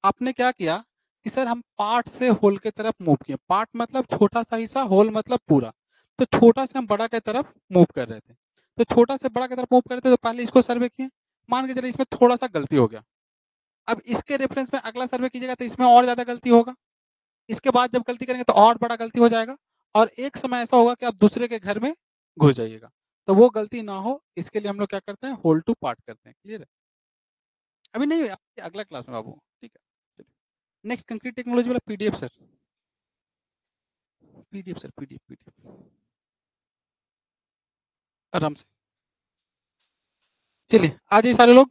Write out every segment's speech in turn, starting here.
आपने क्या किया कि सर हम पार्ट से होल की तरफ मूव किए। पार्ट मतलब छोटा-सा हिस्सा, होल मतलब पूरा। तो छोटा से हम बड़ा की तरफ मूव कर रहे थे। तो छोटा से बड़ा की तरफ मूव कर रहे थे तो पहले इसको सर्वे किए। मान के चलिए इसमें थोड़ा-सा गलती हो गया। अब इसके रेफरेंस में अगला सर्वे कीजिएगा तो इसमें और ज़्यादा गलती होगा। इसके बाद जब गलती करेंगे तो और बड़ा गलती हो जाएगा और एक समय ऐसा होगा कि आप दूसरे के घर में घुस जाइएगा। तो वो गलती ना हो इसके लिए हम लोग क्या करते हैं, होल टू पार्ट करते हैं। क्लियर है? अभी नहीं, अगला क्लास में बाबू, ठीक है? चलिए। नेक्स्ट कंक्रीट टेक्नोलॉजी वाला PDF sir. PDF sir, PDF PDF आराम से। चलिए आ जाइए सारे लोग।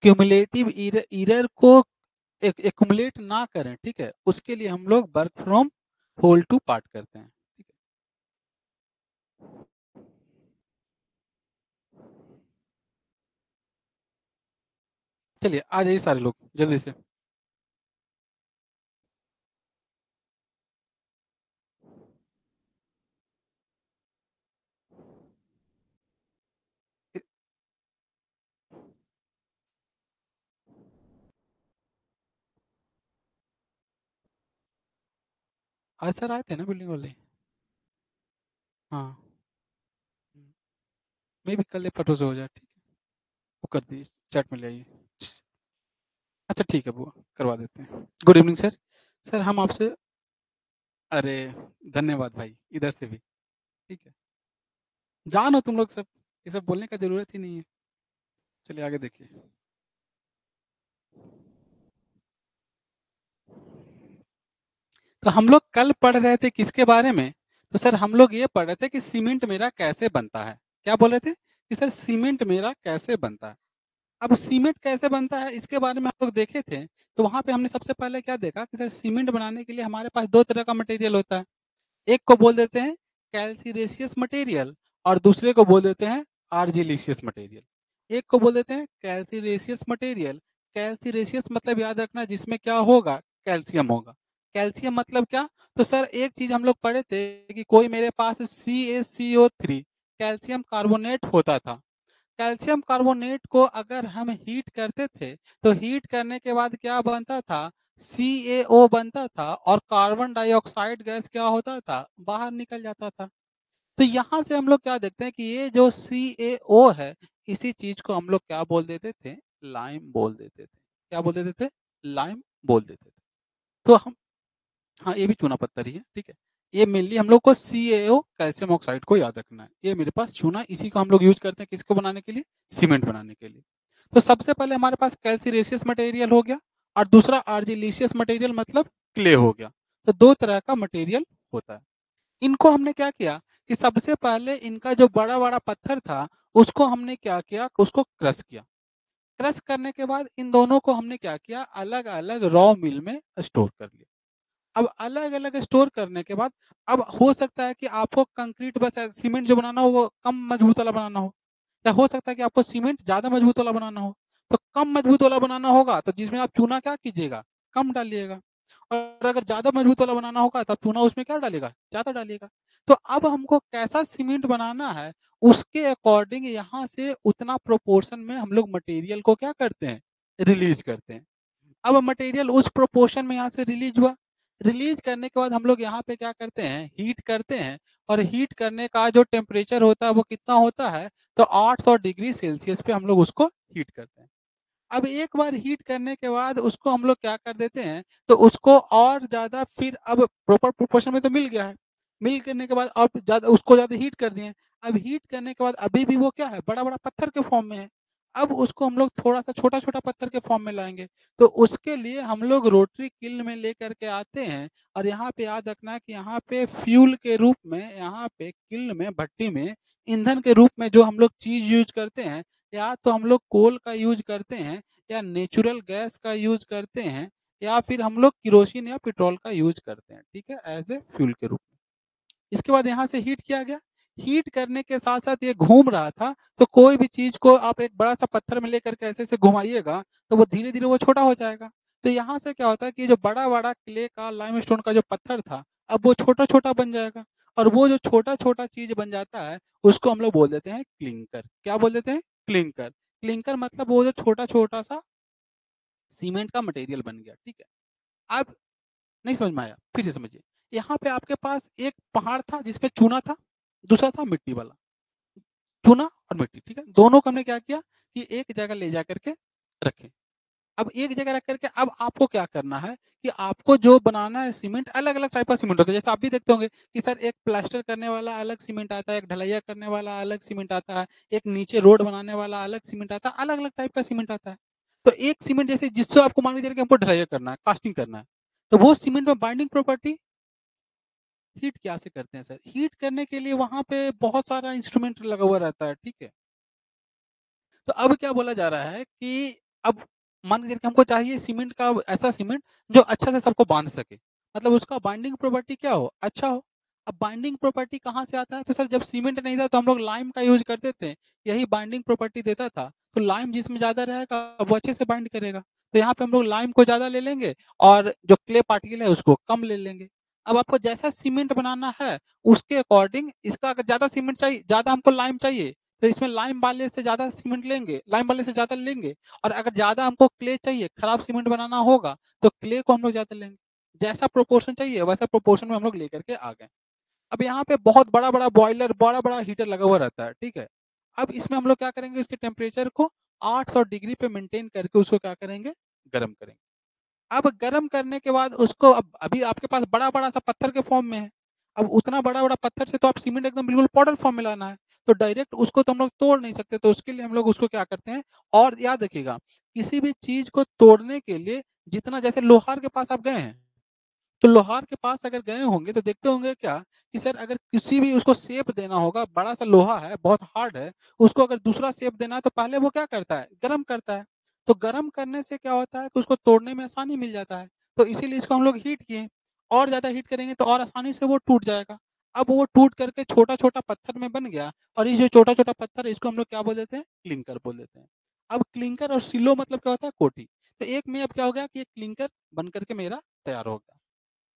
क्यूमुलेटिव एरर को एक्यूमुलेट ना करें, ठीक है? उसके लिए हम लोग work from whole to part करते हैं। ठीक है? चलिए आ जाइए सारे लोग जल्दी से। आज सर आए थे ना बिल्डिंग वाले? हाँ। मे भी कल या परसों से हो जाए, ठीक है? वो कर दीजिए, चैट में ले आइए। अच्छा ठीक है बुआ, करवा देते हैं। Good evening sir. सर हम आपसे, अरे धन्यवाद भाई, इधर से भी। ठीक है, जानो तुम लोग सब, ये सब बोलने का जरूरत ही नहीं है। चलिए आगे देखिए। तो हम लोग कल पढ़ रहे थे किसके बारे में? तो सर हम लोग ये पढ़ रहे थे कि सीमेंट मेरा कैसे बनता है। क्या बोल रहे थे कि सर सीमेंट मेरा कैसे बनता है। अब सीमेंट कैसे बनता है इसके बारे में हम लोग देखे थे। तो वहां पे हमने सबसे पहले क्या देखा कि सर सीमेंट बनाने के लिए हमारे पास दो तरह का मटेरियल होता है। एक को बोल देते हैं कैल्सीरेशियस मटेरियल और दूसरे को बोल देते हैं आर्जिलिशियस मटेरियल। एक को बोल देते हैं कैल्सीरेशियस मटेरियल। कैल्सीरेशियस मतलब याद रखना जिसमें क्या होगा, कैल्शियम होगा। कैल्शियम मतलब क्या? तो सर एक चीज हम लोग पढ़े थे कि कोई मेरे पास CaCO3 कैल्शियम कार्बोनेट होता था। कैल्शियम कार्बोनेट को अगर हम हीट करते थे तो हीट करने के बाद क्या बनता था, CaO बनता था और कार्बन डाइऑक्साइड गैस क्या होता था, बाहर निकल जाता था। तो यहाँ से हम लोग क्या देखते हैं कि ये जो CaO है, इसी चीज को हम लोग क्या बोल देते थे, लाइम बोल देते थे। क्या बोल देते थे? लाइम बोल देते थे। तो हम, हाँ ये भी चूना पत्थर ही है, ठीक है? ये मेनली हम लोग को CaO कैल्शियम ऑक्साइड को याद रखना है। ये मेरे पास चूना, इसी को हम लोग यूज करते हैं किसको बनाने के लिए, सीमेंट बनाने के लिए। तो सबसे पहले हमारे पास कैल्सीरेशियस मटेरियल हो गया और दूसरा आर्जिलिशियस मटेरियल मतलब क्ले हो गया। तो दो तरह का मटेरियल होता है। इनको हमने क्या किया कि सबसे पहले इनका जो बड़ा बड़ा पत्थर था उसको हमने क्या किया, उसको क्रश किया। क्रश करने के बाद इन दोनों को हमने क्या किया, अलग अलग रॉ मिल में स्टोर कर लिया। अब अलग अलग स्टोर करने के बाद, अब हो सकता है कि आपको कंक्रीट बस सीमेंट जो बनाना हो वो कम मजबूत वाला बनाना हो, या हो सकता है कि आपको सीमेंट ज्यादा मजबूत वाला बनाना हो। तो कम मजबूत वाला बनाना होगा तो जिसमें आप चूना क्या कीजिएगा, कम डालिएगा। और अगर ज्यादा मजबूत वाला बनाना होगा तो आप चूना उसमें क्या डालिएगा, ज्यादा डालिएगा। तो अब हमको कैसा सीमेंट बनाना है उसके अकॉर्डिंग यहाँ से उतना प्रोपोर्शन में हम लोग मटेरियल को क्या करते हैं, रिलीज करते हैं। अब मटेरियल उस प्रोपोर्शन में यहाँ से रिलीज हुआ। रिलीज करने के बाद हम लोग यहाँ पे क्या करते हैं, हीट करते हैं। और हीट करने का जो टेम्परेचर होता है वो कितना होता है, तो 800 डिग्री सेल्सियस पे हम लोग उसको हीट करते हैं। अब एक बार हीट करने के बाद उसको हम लोग क्या कर देते हैं, तो उसको और ज़्यादा फिर अब प्रॉपर प्रोपोर्शन में तो मिल गया है। मिल करने के बाद अब ज़्यादा उसको ज़्यादा हीट कर दिए। अब हीट करने के बाद अभी भी वो क्या है, बड़ा-बड़ा पत्थर के फॉर्म में है। अब उसको हम लोग थोड़ा-सा छोटा-छोटा पत्थर के फॉर्म में लाएँगे। तो उसके लिए हम लोग रोटरी किल्न में लेकर के आते हैं। और यहाँ पे याद रखना है कि यहाँ पे फ्यूल के रूप में, यहाँ पे किल्न में, भट्टी में ईंधन के रूप में जो हम लोग चीज़ यूज़ करते हैं, या तो हम लोग कोल का यूज़ करते हैं, या नेचुरल गैस का यूज़ करते हैं, या फिर हम लोग केरोसिन या पेट्रोल का यूज़ करते हैं, ठीक है? एज़ ए फ्यूल के रूप में। इसके बाद यहाँ से हीट किया गया। हीट करने के साथ-साथ ये घूम रहा था, तो कोई भी चीज़ को आप एक बड़ा-सा पत्थर में लेकर के ऐसे-ऐसे घुमाइएगा, तो वो धीरे-धीरे वो छोटा हो जाएगा। तो यहाँ से क्या होता है कि जो बड़ा-बड़ा क्ले का, लाइमस्टोन का जो पत्थर था, अब वो छोटा-छोटा बन जाएगा। और वो जो छोटा-छोटा चीज़ बन जाता है, उसको हम लोग बोल देते हैं क्लिंकर। क्या बोल देते हैं? क्लिंकर। क्लिंकर मतलब वो जो छोटा-छोटा सा सीमेंट का मटेरियल बन गया, ठीक है? अब नहीं समझ में आया, फिर से समझिए। यहाँ पे आपके पास एक पहाड़ था जिसमें चूना था, दूसरा था मिट्टी वाला। चूना और मिट्टी, ठीक है? दोनों को हमने क्या किया कि एक जगह ले जा कर के रखे। अब एक जगह रख कर के अब आपको क्या करना है कि आपको जो बनाना है सीमेंट, अलग-अलग टाइप का सीमेंट होता है। जैसे आप भी देखते होंगे कि सर एक प्लास्टर करने वाला अलग सीमेंट आता है, एक ढलैया करने वाला अलग सीमेंट आता है, एक नीचे रोड बनाने वाला अलग सीमेंट आता है, अलग-अलग टाइप का सीमेंट आता है। तो एक सीमेंट जैसे जिससे आपको मान लीजिए कि हमको ढलैया करना है, कास्टिंग करना है, तो वो सीमेंट में बाइंडिंग प्रॉपर्टी हीट क्या से करते हैं सर? हीट करने के लिए वहाँ पे बहुत सारा इंस्ट्रूमेंट लगा हुआ रहता है, ठीक है? तो अब क्या बोला जा रहा है कि अब मान लीजिए कि हमको चाहिए सीमेंट का ऐसा सीमेंट जो अच्छा से सबको बाँध सके। मतलब उसका बाइंडिंग प्रॉपर्टी क्या हो? अच्छा हो। अब बाइंडिंग प्रॉपर्टी कहाँ से आता है? तो सर जब सीमेंट नहीं था तो हम लोग लाइम का यूज़ करते थे। यही बाइंडिंग प्रॉपर्टी देता था। तो लाइम जिसमें ज़्यादा रहेगा वो अच्छे से बाइंड करेगा। तो यहाँ पे हम लोग लाइम को ज़्यादा ले लेंगे और जो क्ले पार्टिकल है उसको कम ले लेंगे। अब आपको जैसा सीमेंट बनाना है उसके अकॉर्डिंग इसका अगर ज़्यादा सीमेंट चाहिए, ज़्यादा हमको लाइम चाहिए तो इसमें लाइम वाले से ज़्यादा सीमेंट लेंगे, लाइम वाले से ज़्यादा लेंगे और अगर ज़्यादा हमको क्ले चाहिए, खराब सीमेंट बनाना होगा, तो क्ले को हम लोग ज़्यादा लेंगे। जैसा प्रोपोर्शन चाहिए, वैसा प्रोपोर्शन में हम लोग लेकर के आ गए। अब यहाँ पे बहुत बड़ा-बड़ा बॉयलर, बड़ा-बड़ा हीटर लगा हुआ रहता है, ठीक है? अब इसमें हम लोग क्या करेंगे, इसके टेम्परेचर को 800 डिग्री पे मेंटेन करके उसको क्या करेंगे, गरम करेंगे। अब गरम करने के बाद उसको अब अभी आपके पास बड़ा-बड़ा सा पत्थर के फॉर्म में है। अब उतना बड़ा-बड़ा पत्थर से तो आप सीमेंट एकदम बिल्कुल पाउडर फॉर्म में लाना है। तो डायरेक्ट उसको तो हम लोग तोड़ नहीं सकते, तो उसके लिए हम लोग उसको क्या करते हैं और याद रखिएगा, किसी भी चीज़ को तोड़ने के लिए जितना जैसे लोहार के पास आप गए हैं, तो लोहार के पास अगर गए होंगे तो देखते होंगे क्या कि सर अगर किसी भी उसको शेप देना होगा, बड़ा सा लोहा है, बहुत हार्ड है, उसको अगर दूसरा शेप देना है तो पहले वो क्या करता है, गरम करता है। तो गरम करने से क्या होता है कि उसको तोड़ने में आसानी मिल जाता है। तो इसीलिए इसको हम लोग हीट किए और ज़्यादा हीट करेंगे तो और आसानी से वो टूट जाएगा। अब वो टूट करके छोटा-छोटा पत्थर में बन गया और ये जो छोटा-छोटा पत्थर है इसको हम लोग क्या बोल देते हैं? क्लिंकर बोल देते हैं। अब क्लिंकर और सिलो मतलब क्या होता है? कोटी। तो एक में अब क्या हो गया कि एक क्लिंकर बन करके मेरा तैयार हो गया।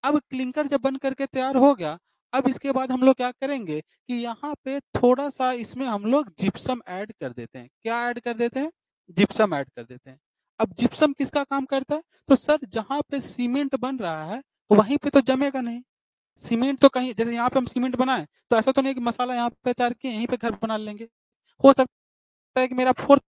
अब क्लिंकर जब बन करके तैयार हो गया, अब इसके बाद हम लोग क्या करेंगे कि यहाँ पे थोड़ा-सा इसमें हम लोग जिप्सम ऐड कर देते हैं। क्या ऐड कर देते हैं? जिप्सम ऐड कर देते हैं। अब जिप्सम किसका काम करता है? तो सर जहाँ पे सीमेंट बन रहा है, वहीं पे तो जमेगा नहीं। सीमेंट तो कहीं जैसे यहाँ पे हम सीमेंट बनाएँ, तो ऐसा तो नहीं है कि मसाला यहाँ पे तैयार किए, यहीं पे घर बना लेंगे। हो सकता है कि मेरा 4th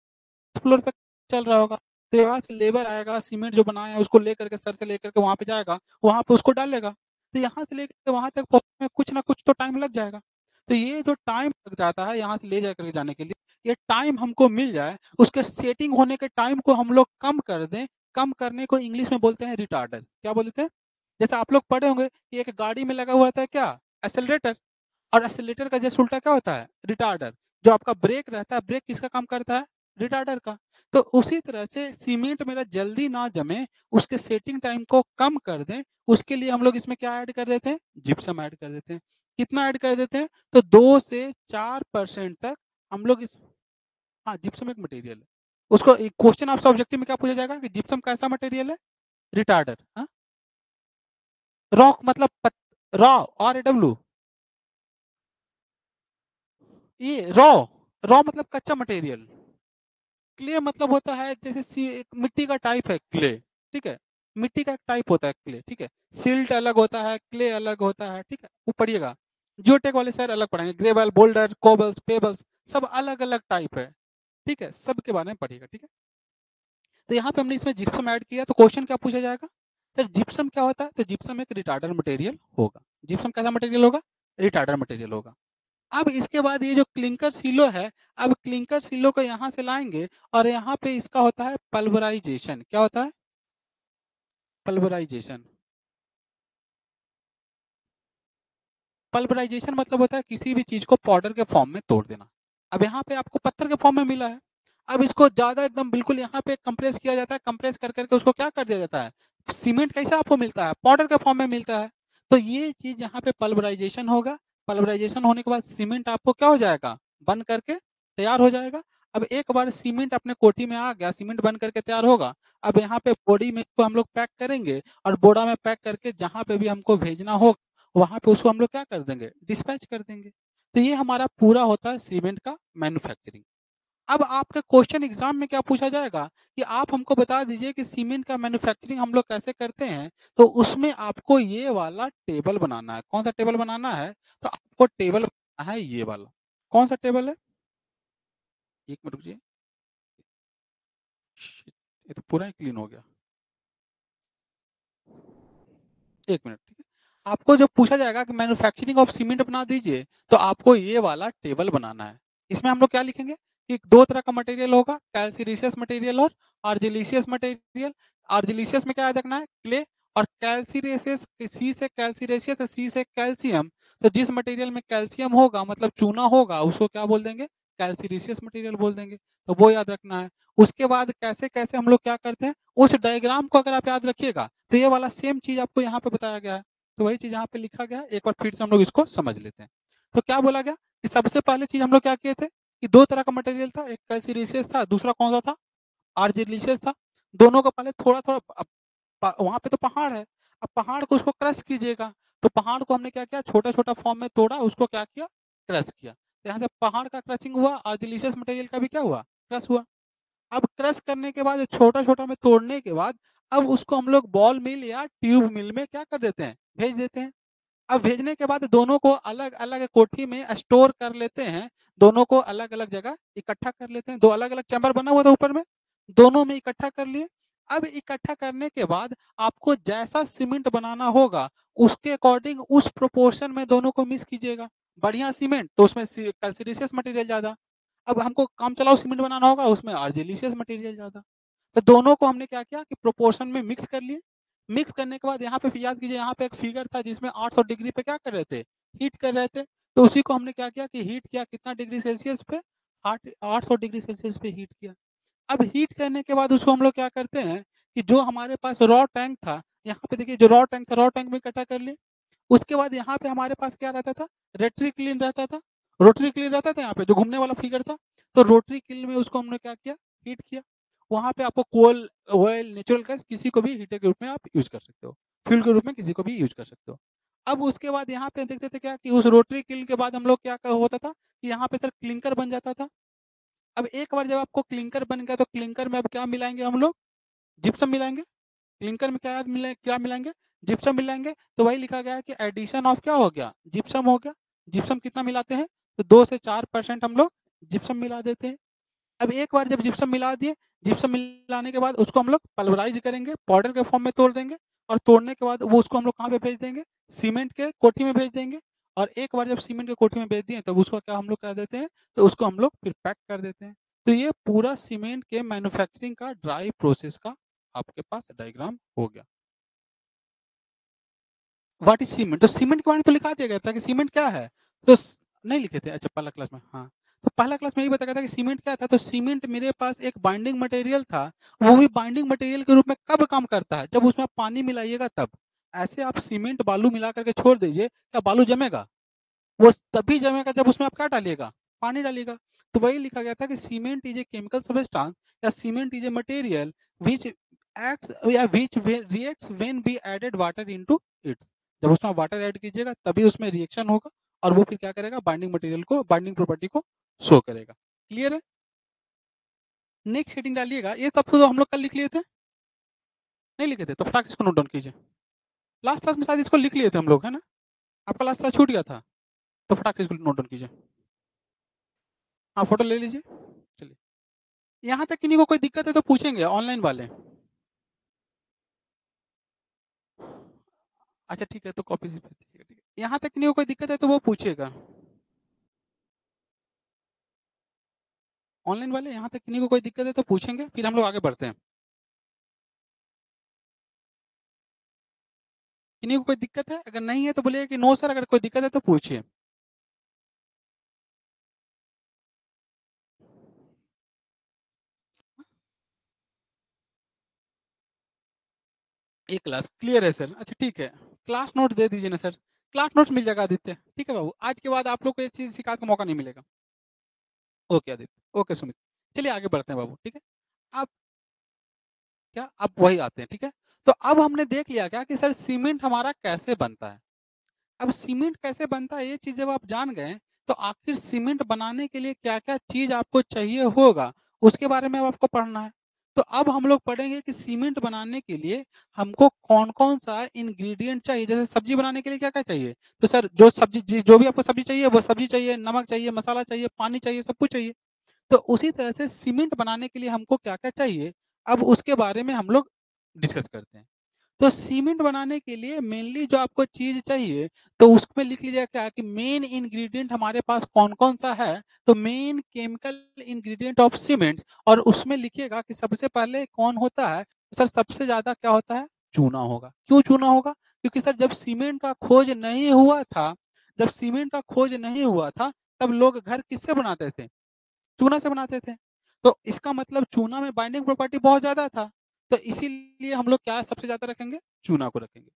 फ्लोर पे चल रहा होगा। तो यहाँ से लेबर आएगा, सीमेंट जो बनाया है उसको लेकर के सर से लेकर के वहाँ पे जाएगा, वहाँ पे उसको डालेगा। तो यहाँ से लेकर के वहाँ तक पहुँचने में कुछ ना कुछ तो टाइम लग जाएगा। तो ये जो टाइम लग जाता है यहाँ से ले जा करके जाने के लिए, ये टाइम हमको मिल जाए, उसके सेटिंग होने के टाइम को हम लोग कम कर दें, कम करने को इंग्लिश में बोलते हैं रिटार्डर। क्या बोलते हैं? जैसे आप लोग पढ़े होंगे कि एक गाड़ी में लगा हुआ रहता है क्या? एक्सेलरेटर। और एक्सेलेरेटर का जस्ट उल्टा क्या होता है? रिटार्डर। जो आपका ब्रेक रहता है, ब्रेक किसका काम करता है? रिटार्डर का। तो उसी तरह से सीमेंट मेरा जल्दी ना जमे, उसके सेटिंग टाइम को कम कर दें, उसके लिए हम लोग इसमें क्या ऐड कर देते हैं? जिप्सम ऐड कर देते हैं। कितना ऐड कर देते हैं? तो 2 से 4% तक हम लोग इस हाँ, जिप्सम एक मटेरियल है। उसको एक क्वेश्चन आपसे ऑब्जेक्टिव में क्या पूछा जाएगा कि जिप्सम कैसा मटेरियल है? रिटार्डर। हाँ? रॉक मतलब रॉ आर-ए-डब्लू ये रॉ मतलब कच्चा मटेरियल। क्ले मतलब होता है जैसे एक मिट्टी का टाइप है क्ले, ठीक है? मिट्टी का एक टाइप होता है क्ले, ठीक है? सिल्ट अलग होता है, क्ले अलग होता है, ठीक है? वो पढ़िएगा। जियोटेक वाले सर अलग पढ़ाएँगे, ग्रेवल, बोल्डर, कोबल्स, पेबल्स सब अलग-अलग टाइप है, ठीक है? सबके बारे में पढ़िएगा, ठीक है? तो यहाँ पे हमने इसमें जिप्सम ऐड किया तो क्वेश्चन क्या पूछा जाएगा? सर जिप्सम क्या होता है? तो जिप्सम एक रिटार्डर मटेरियल होगा। जिप्सम कैसा मटेरियल होगा? रिटार्डर मटेरियल होगा। अब इसके बाद ये जो क्लिंकर सिलो है, अब क्लिंकर सिलो को यहाँ से लाएँगे और यहाँ पे इसका होता है पल्वराइज़ेशन। क्या होता है? पल्वराइज़ेशन। पल्वराइज़ेशन मतलब होता है किसी भी चीज़ को पाउडर के फॉर्म में तोड़ देना। अब यहाँ पे आपको पत्थर के फॉर्म में मिला है। अब इसको ज़्यादा एकदम बिल्कुल यहाँ पे कंप्रेस किया जाता है, कंप्रेस कर के उसको क्या कर दिया जाता है? सीमेंट कैसा आपको मिलता है? पाउडर के फॉर्म में मिलता है। तो ये चीज़ यहाँ पे पल्वराइज़ेशन होगा। पल्वराइज़ेशन होने के बाद सीमेंट आपको क्या हो जाएगा? बन करके तैयार हो जाएगा। अब एक बार सीमेंट अपने कोठी में आ गया, सीमेंट बन करके तैयार होगा। अब यहाँ पे बोरी में इसको हम लोग पैक करेंगे और बोरा में पैक करके जहाँ पे भी हमको भेजना हो वहाँ पे उसको हम लोग क्या कर देंगे? डिस्पैच कर देंगे। तो ये हमारा पूरा होता है सीमेंट का मैन्युफैक्चरिंग। अब आपका क्वेश्चन एग्ज़ाम में क्या पूछा जाएगा कि आप हमको बता दीजिए कि सीमेंट का मैन्युफैक्चरिंग हम लोग कैसे करते हैं, तो उसमें आपको ये वाला टेबल बनाना है। कौन-सा टेबल बनाना है? तो आपको टेबल बनाना है ये वाला। कौन-सा टेबल है? 1 मिनट रुकिए। शिट! ये तो पूरा ही क्लीन हो गया। 1 मिनट, ठीक है। आपको जब पूछा जाएगा कि मैन्युफैक्चरिंग ऑफ सीमेंट बना दीजिए, तो आपको ये वाला टेबल बनाना है। इसमें हम लोग क्या लिखेंगे कि 2 तरह का मटेरियल होगा, कैल्सीरियस मटेरियल और आर्जिलिशियस मटेरियल। आर्जिलिशियस में क्या याद रखना है? क्ले। और कैल्सीरियस, सी से कैल्सीरेशियस, सी से कैल्शियम। तो जिस मटेरियल में कैल्शियम होगा मतलब चूना होगा, उसको क्या बोल देंगे? कैल्सीरियस मटेरियल बोल देंगे। तो वो याद रखना है। उसके बाद कैसे-कैसे हम लोग क्या करते हैं, उस डायग्राम को अगर आप याद रखिएगा, तो ये वाला सेम चीज़ आपको यहाँ पे बताया गया है। तो वही चीज़ यहाँ पे लिखा गया है, एक बार फिर से हम लोग इसको समझ लेते हैं। तो क्या बोला गया कि सबसे पहले चीज़ हम लोग क्या किए थे कि 2 तरह का मटेरियल था, एक कैल्सीरियस था, दूसरा कौन-सा था? आर्जिलिशियस था। दोनों को पहले थोड़ा-थोड़ा वहाँ पे तो पहाड़ है, अब पहाड़ को उसको क्रश कीजिएगा, तो पहाड़ को हमने क्या किया छोटा-छोटा फॉर्म में तोड़ा, उसको क्या किया? क्रश किया। तो यहाँ से पहाड़ का क्रशिंग हुआ, आर्जिलिशियस मटेरियल का भी क्या हुआ? क्रश हुआ। अब क्रश करने के बाद छोटा-छोटा में तोड़ने के बाद अब उसको हम लोग बॉल मिल या ट्यूब मिल में क्या कर देते हैं? भेज देते हैं। अब भेजने के बाद दोनों को अलग-अलग कोठी में स्टोर कर लेते हैं, दोनों को अलग-अलग जगह इकट्ठा कर लेते हैं। 2 अलग-अलग चैम्बर बना हुआ था ऊपर में, दोनों में इकट्ठा कर लिए। अब इकट्ठा करने के बाद आपको जैसा सीमेंट बनाना होगा, उसके अकॉर्डिंग उस प्रोपोर्शन में दोनों को मिक्स कीजिएगा। बढ़िया सीमेंट तो उसमें कैल्सीरियस मटेरियल ज़्यादा। अब हमको काम चलाऊ सीमेंट बनाना होगा, उसमें आर्जिलिशियस मटेरियल ज़्यादा। तो दोनों को हमने क्या किया कि प्रोपोर्शन में मिक्स कर लिए। मिक्स करने के बाद यहाँ पे फिर याद कीजिए यहाँ पे एक फिगर था जिसमें 800 डिग्री पे क्या कर रहे थे? हीट कर रहे थे। तो उसी को हमने क्या किया कि हीट किया कितना डिग्री सेल्सियस पे? 800 डिग्री सेल्सियस पे हीट किया। अब हीट करने के बाद उसको हम लोग क्या करते हैं कि जो हमारे पास रॉ टैंक था, यहाँ पे देखिए जो रॉ टैंक था, रॉ टैंक में इकट्ठा कर लिए। उसके बाद यहाँ पे हमारे पास क्या रहता था? रोटरी क्लीन रहता था। रोटरी क्लीन रहता था यहाँ पे जो घूमने वाला फिगर था। तो रोटरी क्लीन में उसको हमने क्या किया? हीट किया। वहाँ पे आपको कोल, ऑयल, नेचुरल गैस किसी को भी हीटर के रूप में आप यूज़ कर सकते हो। फ्यूल के रूप में किसी को भी यूज़ कर सकते हो। अब उसके बाद यहाँ पे देखते थे क्या कि उस रोटरी किल के बाद हम लोग क्या होता था कि यहाँ पे सर क्लिंकर बन जाता था। अब एक बार जब आपको क्लिंकर बन गया तो क्लिंकर में अब क्या मिलाएँगे हम लोग? जिप्सम मिलाएँगे। क्लिंकर में क्या मिलाएँगे? जिप्सम मिलाएँगे। तो वही लिखा गया है कि एडिशन ऑफ क्या हो गया? जिप्सम हो गया। जिप्सम कितना मिलाते हैं? तो 2 से 4% हम लोग जिप्सम मिला देते हैं। अब एक बार जब जिप्सम मिला दिए, जिप्सम मिलाने के बाद उसको हम लोग पल्वराइज़ करेंगे, पाउडर के फॉर्म में तोड़ देंगे और तोड़ने के बाद वो उसको हम लोग कहाँ पे भेज देंगे? सीमेंट के कोठी में भेज देंगे और एक बार जब सीमेंट के कोठी में भेज दिए तब उसको क्या हम लोग कर देते हैं, तो उसको हम लोग फिर पैक कर देते हैं। तो ये पूरा सीमेंट के मैन्युफैक्चरिंग का ड्राई प्रोसेस का आपके पास डायग्राम हो गया। What is cement? तो सीमेंट के बारे में तो लिखा दिया गया था कि सीमेंट क्या है? तो नहीं लिखे थे? अच्छा पहला क्लास में, हाँ। तो पहला क्लास में यही बताया गया था कि सीमेंट क्या था? तो सीमेंट मेरे पास एक बाइंडिंग मटेरियल था, वो भी बाइंडिंग मटेरियल के रूप में कब काम करता है? जब उसमें आप पानी मिलाइएगा तब। ऐसे आप सीमेंट बालू मिला कर के छोड़ दीजिए, क्या बालू जमेगा? वो तभी जमेगा जब उसमें आप क्या डालिएगा? पानी डालिएगा। तो वही लिखा गया था कि cement is a chemical substance या cement is a material which acts या which reacts when we added water into its. जब उसमें वाटर ऐड कीजिएगा तभी उसमें रिएक्शन होगा और वो फिर क्या करेगा बाइंडिंग मटेरियल को बाइंडिंग प्रॉपर्टी को शो करेगा। क्लियर है? नेक्स्ट हेडिंग डालिएगा। ये सब तो हम लोग कल लिख लिए थे, नहीं लिखे थे? तो फटाक से इसको नोट डाउन कीजिए। लास्ट क्लास में शायद इसको लिख लिए थे हम लोग, है ना? आपका लास्ट क्लास छूट गया था, तो फटाक से इसको नोट डाउन कीजिए। हाँ, फ़ोटो ले लीजिए। चलिए। यहाँ तक किन्हीं को कोई दिक्कत है तो पूछेंगे ऑनलाइन वाले। अच्छा ठीक है, तो कॉपी से भेज दीजिएगा, ठीक है। यहाँ तक किन्हीं को कोई दिक्कत है तो वो पूछिएगा। ऑनलाइन वाले यहाँ तक किन्हीं को कोई दिक्कत है तो पूछेंगे, फिर हम लोग आगे बढ़ते हैं। किन्हीं को कोई दिक्कत है? अगर नहीं है तो बोलिएगा कि नो सर, अगर कोई दिक्कत है तो पूछिए। एक क्लास क्लियर है सर। अच्छा ठीक है। क्लास नोट दे दीजिए ना सर। क्लास नोट्स मिल जाएगा आदित्य। ठीक है बाबू। आज के बाद आप लोग को ये चीज़ शिकायत का मौका नहीं मिलेगा। ओके आदित्य। ओके सुमित। चलिए आगे बढ़ते हैं बाबू, ठीक है? अब क्या अब वही आते हैं, ठीक है? तो अब हमने देख लिया क्या कि सर सीमेंट हमारा कैसे बनता है? अब सीमेंट कैसे बनता है ये चीज़ जब आप जान गए, तो आखिर सीमेंट बनाने के लिए क्या-क्या चीज़ आपको चाहिए होगा, उसके बारे में अब आपको पढ़ना है। तो अब हम लोग पढ़ेंगे कि सीमेंट बनाने के लिए हमको कौन-कौन सा इंग्रीडिएंट चाहिए। जैसे सब्ज़ी बनाने के लिए क्या-क्या चाहिए? तो सर जो सब्ज़ी जो भी आपको सब्ज़ी चाहिए, वो सब्ज़ी चाहिए, नमक चाहिए, मसाला चाहिए, पानी चाहिए, सब कुछ चाहिए। तो उसी तरह से सीमेंट बनाने के लिए हमको क्या-क्या चाहिए, अब उसके बारे में हम लोग डिस्कस करते हैं। तो सीमेंट बनाने के लिए मेनली जो आपको चीज़ चाहिए, तो उसमें लिख लीजिएगा क्या कि मेन इंग्रीडिएंट हमारे पास कौन-कौन सा है, तो main chemical ingredient of cements और उसमें लिखिएगा कि सबसे पहले कौन होता है, सर सबसे ज़्यादा क्या होता है, चूना होगा। क्यों चूना होगा? क्योंकि सर जब सीमेंट का खोज नहीं हुआ था जब सीमेंट का खोज नहीं हुआ था, तब लोग घर किससे बनाते थे? चूना से बनाते थे। तो इसका मतलब चूना में बाइंडिंग प्रॉपर्टी बहुत ज़्यादा था। तो इसीलिए हम लोग क्या सबसे ज़्यादा रखेंगे? चूना को रखेंगे।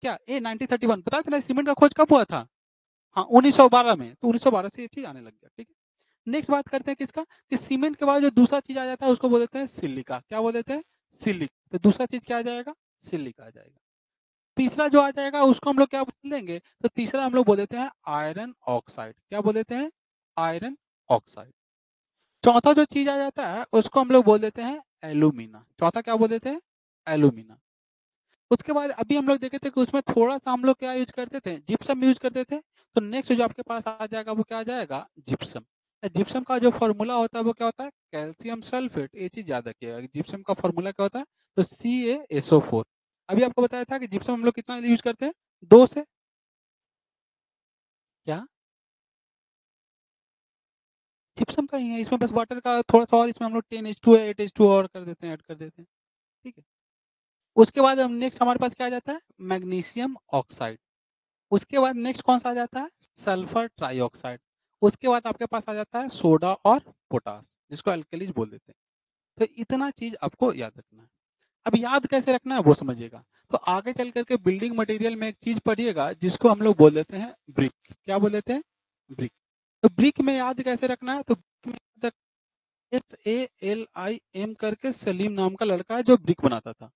क्या ये 1931 पता चला सीमेंट का खोज कब हुआ था? हाँ, 1912 में। तो 1912 से ये चीज़ आने लग गया, ठीक है? नेक्स्ट बात करते हैं किसका? कि सीमेंट के बाद जो दूसरा चीज़ आ जाता है उसको बोल देते हैं सिलिका। क्या बोल देते हैं? सिलिक। तो दूसरा चीज़ क्या आ जाएगा? सिलिका आ जाएगा। तीसरा जो आ जाएगा उसको हम लोग क्या बोल देंगे? तो तीसरा हम लोग बोल देते हैं आयरन ऑक्साइड। क्या बोल देते हैं? Iron oxide. चौथा जो चीज़ आ जाता है, उसको हम लोग बोल देते हैं एल्यूमीना। चौथा क्या बोल देते हैं? एल्यूमीना। उसके बाद अभी हम लोग देखे थे कि उसमें थोड़ा-सा हम लोग क्या यूज़ करते थे? जिप्सम यूज़ करते थे। तो नेक्स्ट जो आपके पास आ जाएगा, वो क्या आ जाएगा? जिप्सम। जिप्सम का जो फ़ॉर्मूला होता है, वो क्या होता है? Calcium sulphate. ये चीज़ याद रखिएगा। जिप्सम का फ़ॉर्मूला क्या होता है? तो CaSO4। अभी आपको बताया था कि जिप्सम हम लोग कितना यूज़ करते हैं? 2 से क्या? जिप्सम का ही है, इसमें बस वाटर का थोड़ा-सा और इसमें हम लोग 10H2 है, 8H2 और कर देते हैं, ऐड कर देते हैं। ठीक है? उसके बाद हम नेक्स्ट हमारे पास क्या आ जाता है? Magnesium oxide. उसके बाद नेक्स्ट कौन-सा आ जाता है? Sulphur trioxide. उसके बाद आपके पास आ जाता है सोडा और पोटाश, जिसको अल्कलीज बोल देते हैं। तो इतना चीज़ आपको याद रखना है। अब याद कैसे रखना है वो समझिएगा। तो आगे चल कर के बिल्डिंग मटेरियल में एक चीज़ पढ़िएगा जिसको हम लोग बोल देते हैं ब्रिक। क्या बोल देते हैं? ब्रिक। तो ब्रिक में याद कैसे रखना है? तो ब्रिक में याद रख SALIM करके सलीम नाम का लड़का है जो ब्रिक बनाता था।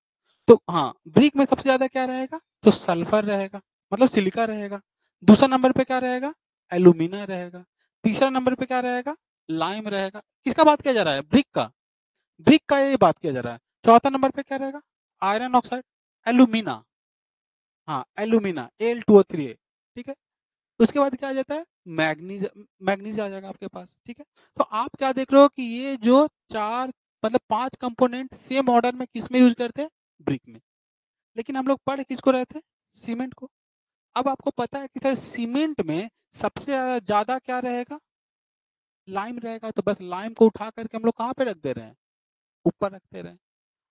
तो हाँ, ब्रिक में सबसे ज़्यादा क्या रहेगा? तो सल्फर रहेगा, मतलब सिलिका रहेगा। दूसरा नंबर पे क्या रहेगा? एल्यूमीना रहेगा। तीसरा नंबर पे क्या रहेगा? लाइम रहेगा। किसका बात किया जा रहा है? ब्रिक का। ब्रिक का ये बात किया जा रहा है। चौथा नंबर पे क्या रहेगा? Iron oxide, alumina. हाँ, एल्यूमीना Al2O3 ठीक है? उसके बाद क्या आ जाता है? मैग्नीज़ आ जाएगा आपके पास, ठीक है? तो आप क्या देख रहे हो कि ये जो 4 मतलब 5 कंपोनेंट सेम ऑर्डर में किसमें यूज़ करते हैं? ब्रिक में। लेकिन हम लोग पढ़ किसको रहे थे? सीमेंट को। अब आपको पता है कि सर सीमेंट में सबसे ज़्यादा क्या रहेगा? लाइम रहेगा, तो बस लाइम को उठा कर के हम लोग कहाँ पे रख दे रहे हैं? ऊपर रख दे रहे हैं।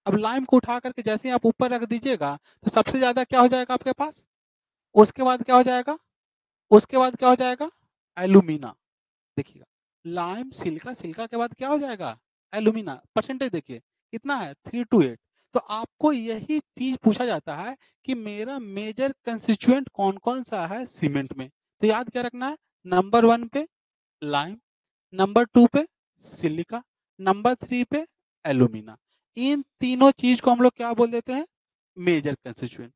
अब लाइम को उठा कर के जैसे ही आप ऊपर रख दीजिएगा, तो सबसे ज़्यादा क्या हो जाएगा आपके पास? उसके बाद क्या हो जाएगा? उसके बाद क्या हो जाएगा? एल्यूमीना। देखिएगा, लाइम, सिलिका, सिलिका के बाद क्या हो जाएगा? एल्यूमिना। परसेंटेज देखिए, कितना है? 3:8। तो आपको यही चीज़ पूछा जाता है कि मेरा मेजर कंस्टिट्यूएंट कौन-कौन सा है सीमेंट में? तो याद क्या रखना है? नंबर 1 पे लाइम, नंबर 2 पे सिलिका, नंबर 3 पे एल्यूमिना। इन तीनों चीज़ को हम लोग क्या बोल देते हैं? Major constituent.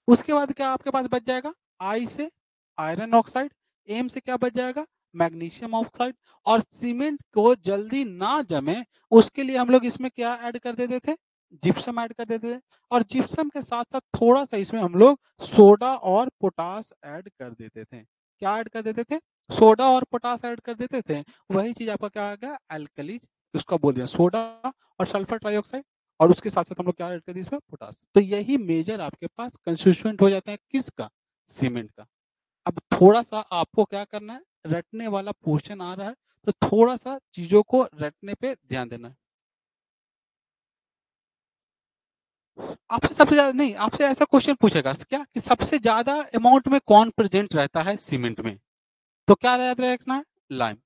उसके बाद क्या आपके पास बच जाएगा? आई से आयरन ऑक्साइड, एम से क्या बच जाएगा? Magnesium oxide. और सीमेंट को जल्दी ना जमे उसके लिए हम लोग इसमें क्या ऐड कर देते थे? जिप्सम ऐड कर देते थे। और जिप्सम के साथ-साथ थोड़ा-सा इसमें हम लोग सोडा और पोटाश ऐड कर देते थे। क्या ऐड कर देते थे? सोडा और पोटाश ऐड कर देते थे। वही चीज़ आपका क्या आ गया? अल्कलीज, उसका बोल दिया सोडा और सल्फर ट्राइऑक्साइड। और उसके साथ-साथ हम लोग क्या ऐड कर दिए इसमें? पोटाश। तो यही मेजर आपके पास कंस्टिट्यूएंट हो जाता है किसका? सीमेंट का। अब थोड़ा-सा आपको क्या करना है? रटने वाला पोर्शन आ रहा है, तो थोड़ा-सा चीज़ों को रटने पे ध्यान देना है। आपसे सबसे ज़्यादा नहीं, आपसे ऐसा क्वेश्चन पूछेगा क्या कि सबसे ज़्यादा अमाउंट में कौन प्रेज़ेंट रहता है सीमेंट में? तो क्या याद रखना है? लाइम।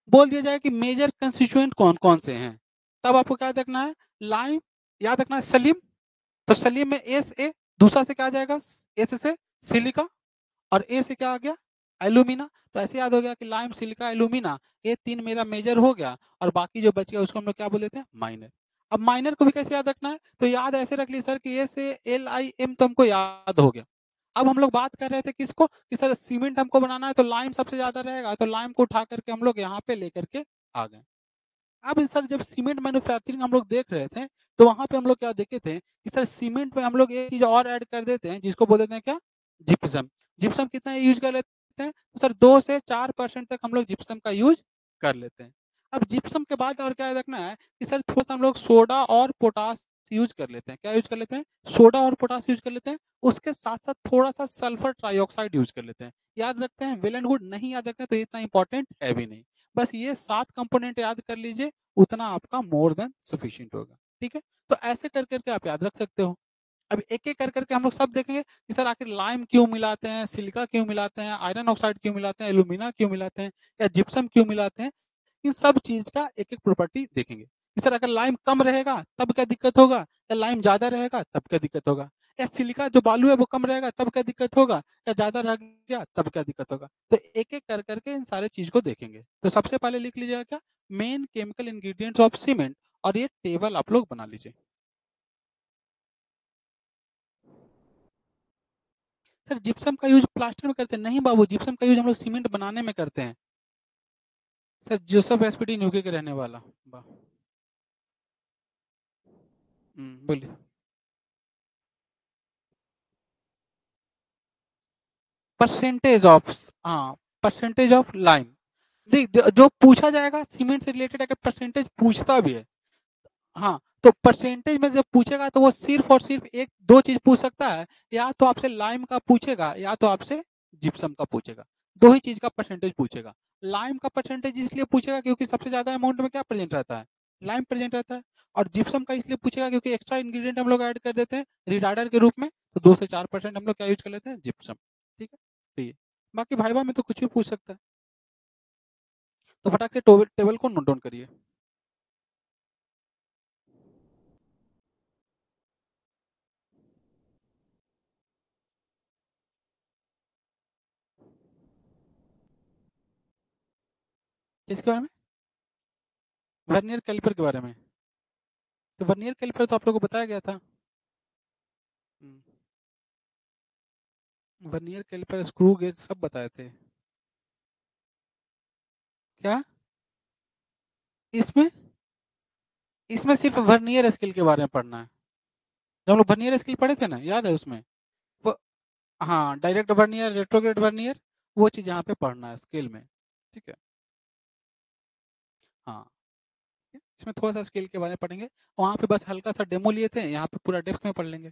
बोल दिया जाए कि मेजर कंस्टिट्यूएंट कौन-कौन से हैं? तब आपको क्या याद रखना है? लाइम, याद रखना है सलीम, तो सलीम में SA, दूसरा से क्या आ जाएगा? एस से सिलिका और ए से क्या आ गया? एल्यूमिना। तो ऐसे याद हो गया कि लाइम, सिलिका, एल्यूमिना, ये 3 मेरा मेजर हो गया और बाकी जो बच गया उसको हम लोग क्या बोल देते हैं? माइनर। अब माइनर को भी कैसे याद रखना है? तो याद ऐसे रख ली सर कि ए से LIM तो हमको याद हो गया। अब हम लोग बात कर रहे थे किसको कि सर सीमेंट हमको बनाना है तो लाइम सबसे ज़्यादा रहेगा, तो लाइम को उठा करके हम लोग यहाँ पे लेकर के आ गए। अब सर जब सीमेंट मैन्युफैक्चरिंग हम लोग देख रहे थे, तो वहाँ पे हम लोग क्या देखे थे कि सर सीमेंट में हम लोग एक चीज़ और ऐड कर देते हैं जिसको बोल देते हैं क्या? जिप्सम। जिप्सम कितना यूज़ कर लेते हैं? तो सर 2 से 4% तक हम लोग जिप्सम का यूज़ कर लेते हैं। अब जिप्सम के बाद और क्या रखना है कि सर थोड़ा-सा हम लोग सोडा और पोटाश यूज़ कर लेते हैं। क्या यूज़ कर लेते हैं? सोडा और पोटाश यूज़ कर लेते हैं। उसके साथ-साथ थोड़ा-सा सल्फर ट्राइऑक्साइड यूज़ कर लेते हैं। याद रखते हैं? वेल एंड गुड, नहीं याद रखते हैं तो इतना इम्पोर्टेंट है भी नहीं। बस ये 7 कंपोनेंट याद कर लीजिए, उतना आपका मोर देन सफिशिएंट होगा, ठीक है? तो ऐसे कर के आप याद रख सकते हो। अब एक-एक कर के हम लोग सब देखेंगे कि सर आखिर लाइम क्यों मिलाते हैं, सिलिका क्यों मिलाते हैं, आयरन ऑक्साइड क्यों मिलाते हैं, एल्यूमिना क्यों मिलाते हैं या जिप्सम क्यों मिलाते हैं? इन सब चीज़ का एक-एक प्रॉपर्टी देखेंगे कि सर अगर लाइम कम रहेगा तब क्या दिक्कत होगा या लाइम ज़्यादा रहेगा तब क्या दिक्कत होगा? या सिलिका जो बालू है वो कम रहेगा तब क्या दिक्कत होगा या ज़्यादा रह गया तब क्या दिक्कत होगा? तो एक-एक कर के इन सारे चीज़ को देखेंगे। तो सबसे पहले लिख लीजिएगा क्या? Main chemical ingredients of cement और ये टेबल आप लोग बना लीजिए। सर जिप्सम का यूज़ प्लास्टर में करते हैं। नहीं बाबू, जिप्सम का यूज़ हम लोग सीमेंट बनाने में करते हैं। सर जोसेफ एसपीटी न्यूके के रहने वाला। वाह! बोलिए। परसेंटेज ऑफ हाँ, परसेंटेज ऑफ लाइम। देख जो पूछा जाएगा सीमेंट से रिलेटेड अगर परसेंटेज पूछता भी है, हाँ, तो परसेंटेज में जब पूछेगा तो वो सिर्फ और सिर्फ एक दो चीज पूछ सकता है, या तो आपसे लाइम का पूछेगा या तो आपसे जिप्सम का पूछेगा। दो ही चीज का परसेंटेज पूछेगा। लाइम का परसेंटेज इसलिए पूछेगा क्योंकि सबसे ज्यादा अमाउंट में क्या प्रेजेंट रहता है, लाइम प्रेजेंट रहता है। और जिप्सम का इसलिए पूछेगा क्योंकि एक्स्ट्रा इंग्रेडिएंट हम लोग ऐड कर देते हैं रिटार्डर के रूप में, तो 2 से 4% हम लोग क्या यूज कर लेते हैं, जिप्सम। ठीक है, तो ये बाकी भाईबा में तो कुछ भी पूछ सकता है। तो फटाक से टेबल को नोट डाउन करिए। किसके बारे में? वर्नियर कैलिपर के बारे में। तो वर्नियर कैलिपर तो आप लोगों को बताया गया था। हम्म, वर्नियर कैलिपर स्क्रू गेज सब बताए थे। क्या? इसमें इसमें सिर्फ वर्नियर स्केल के बारे में पढ़ना है। जब हम लोग वर्नियर स्केल पढ़े थे ना, याद है उसमें? वो हाँ, डायरेक्ट वर्नियर, रेट्रोग्रेड वर्नियर, वो चीज़ यहाँ पे पढ़ना है स्केल में। ठीक है, हाँ। इसमें थोड़ा सा स्केल के बारे में पढ़ेंगे। वहाँ पे बस हल्का सा डेमो लिए थे, यहाँ पे पूरा डेप्थ में पढ़ लेंगे।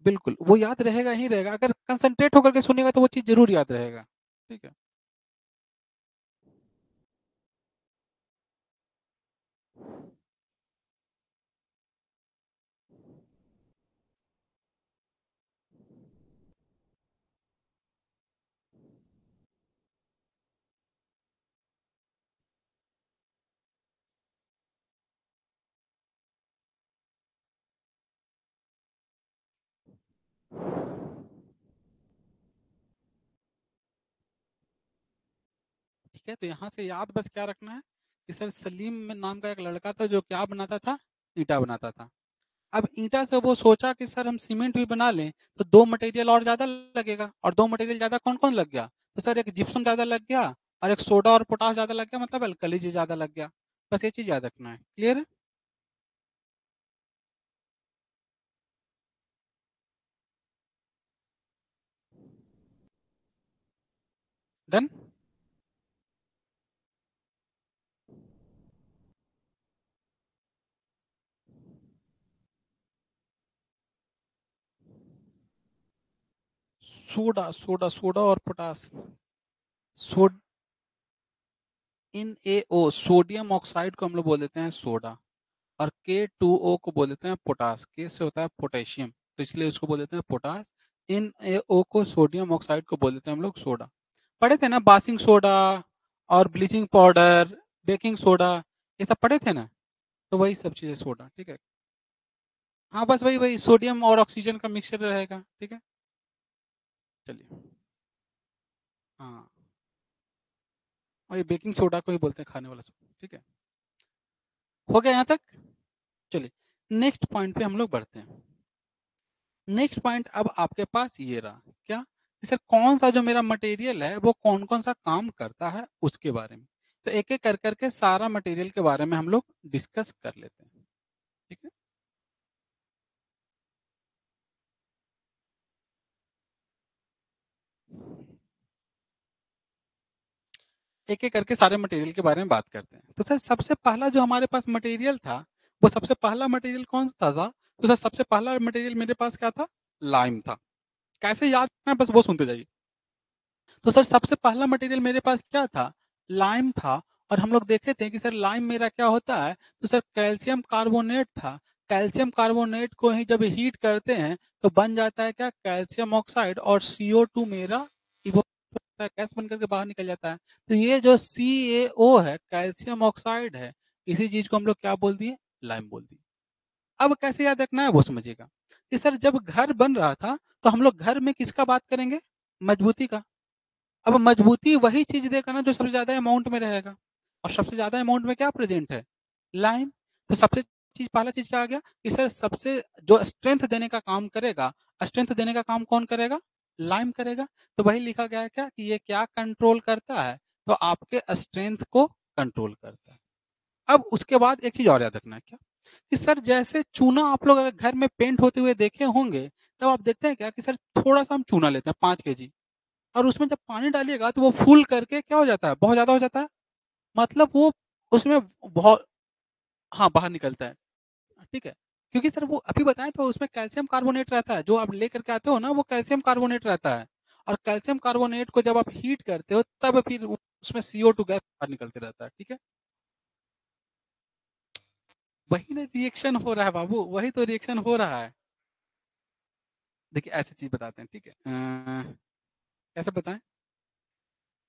बिल्कुल, वो याद रहेगा ही रहेगा। अगर कंसंट्रेट होकर के सुनेगा तो वो चीज़ जरूर याद रहेगा। ठीक है। ठीक है, तो यहाँ से याद बस क्या रखना है कि सर सलीम नाम का एक लड़का था जो क्या बनाता था, ईंटा बनाता था। अब ईंटा से वो सोचा कि सर हम सीमेंट भी बना लें तो दो मटेरियल और ज्यादा लगेगा, और दो मटेरियल ज्यादा कौन कौन लग गया? तो सर एक जिप्सम ज्यादा लग गया और एक सोडा और पोटाश ज्यादा लग गया, मतलब अल्कली ज्यादा लग गया। बस ये चीज याद रखना है। क्लियर है? डन। सोडा सोडा सोडा और पोटाश। सोड इन ए ओ सोडियम ऑक्साइड को हम लोग बोल देते हैं सोडा, और K2O को बोल देते हैं पोटास। के से होता है पोटेशियम, तो इसलिए उसको बोल देते हैं पोटास। इन ओ को सोडियम ऑक्साइड को बोल देते हैं हम लोग सोडा। पढ़े थे ना बासिंग सोडा और ब्लीचिंग पाउडर, बेकिंग सोडा, ये सब पढ़े थे ना? तो वही सब चीज़ें सोडा। ठीक है, हाँ बस वही वही सोडियम और ऑक्सीजन का मिक्सचर रहेगा। ठीक है, चलिए। हाँ, वही बेकिंग सोडा को ही बोलते हैं, खाने वाला सोडा। ठीक है, हो गया यहाँ तक? चलिए, नेक्स्ट पॉइंट पे हम लोग बढ़ते हैं। नेक्स्ट पॉइंट अब आपके पास ये रहा, क्या? कि सर कौन-सा जो मेरा मटेरियल है वो कौन-कौन सा काम करता है उसके बारे में। तो एक-एक कर के सारा मटेरियल के बारे में हम लोग डिस्कस कर लेते हैं, ठीक है? एक-एक करके सारे मटेरियल के बारे में बात करते हैं। तो सर सबसे पहला जो हमारे पास मटेरियल था, वो सबसे पहला मटेरियल कौन-सा था? तो सर सबसे पहला मटेरियल मेरे पास क्या था? लाइम था। कैसे याद रखना है बस वो सुनते जाइए। तो सर सबसे पहला मटेरियल मेरे पास क्या था? लाइम था और हम लोग देखे थे कि सर लाइम मेरा क्या होता है? तो सर कैल्शियम कार्बोनेट था। कैल्शियम कार्बोनेट को ही जब हीट करते हैं तो बन जाता है क्या? कैल्शियम ऑक्साइड और CO2 मेरा इवोपोरेट होता है, गैस बन करके बाहर निकल जाता है। तो ये जो CaO है, कैल्शियम ऑक्साइड है, इसी चीज़ को हम लोग क्या बोल दिए? लाइम बोल दिए। अब कैसे याद रखना है वो समझिएगा, कि सर जब घर बन रहा था तो हम लोग घर में किसका बात करेंगे? मजबूती का। अब मजबूती वही चीज़ देगा ना जो सबसे ज़्यादा अमाउंट में रहेगा और सबसे ज़्यादा अमाउंट में क्या प्रेज़ेंट है? लाइम। तो सबसे चीज़ पहला चीज़ क्या आ गया कि सर सबसे जो स्ट्रेंथ देने का काम करेगा, स्ट्रेंथ देने का काम कौन करेगा? लाइम करेगा। तो वही लिखा गया है क्या कि ये क्या कंट्रोल करता है? तो आपके स्ट्रेंथ को कंट्रोल करता है। अब उसके बाद एक चीज़ और याद रखना है क्या? कि सर जैसे चूना आप लोग अगर घर में पेंट होते हुए देखे होंगे, तब आप देखते हैं क्या कि सर थोड़ा-सा हम चूना लेते हैं 5 केजी और उसमें जब पानी डालिएगा तो वो फूल करके क्या हो जाता है? बहुत ज़्यादा हो जाता है। मतलब वो उसमें बहुत हाँ, बाहर निकलता है, ठीक है? क्योंकि सर वो अभी बताएँ तो उसमें कैल्शियम कार्बोनेट रहता है, जो आप लेकर के आते हो ना वो कैल्शियम कार्बोनेट रहता है और कैल्शियम कार्बोनेट को जब आप हीट करते हो तब फिर उसमें CO2 गैस बाहर निकलते रहता है, ठीक है? वही ना रिएक्शन हो रहा है बाबू, वही तो रिएक्शन हो रहा है। देखिए ऐसी चीज़ बताते हैं, ठीक है? कैसे बताएँ?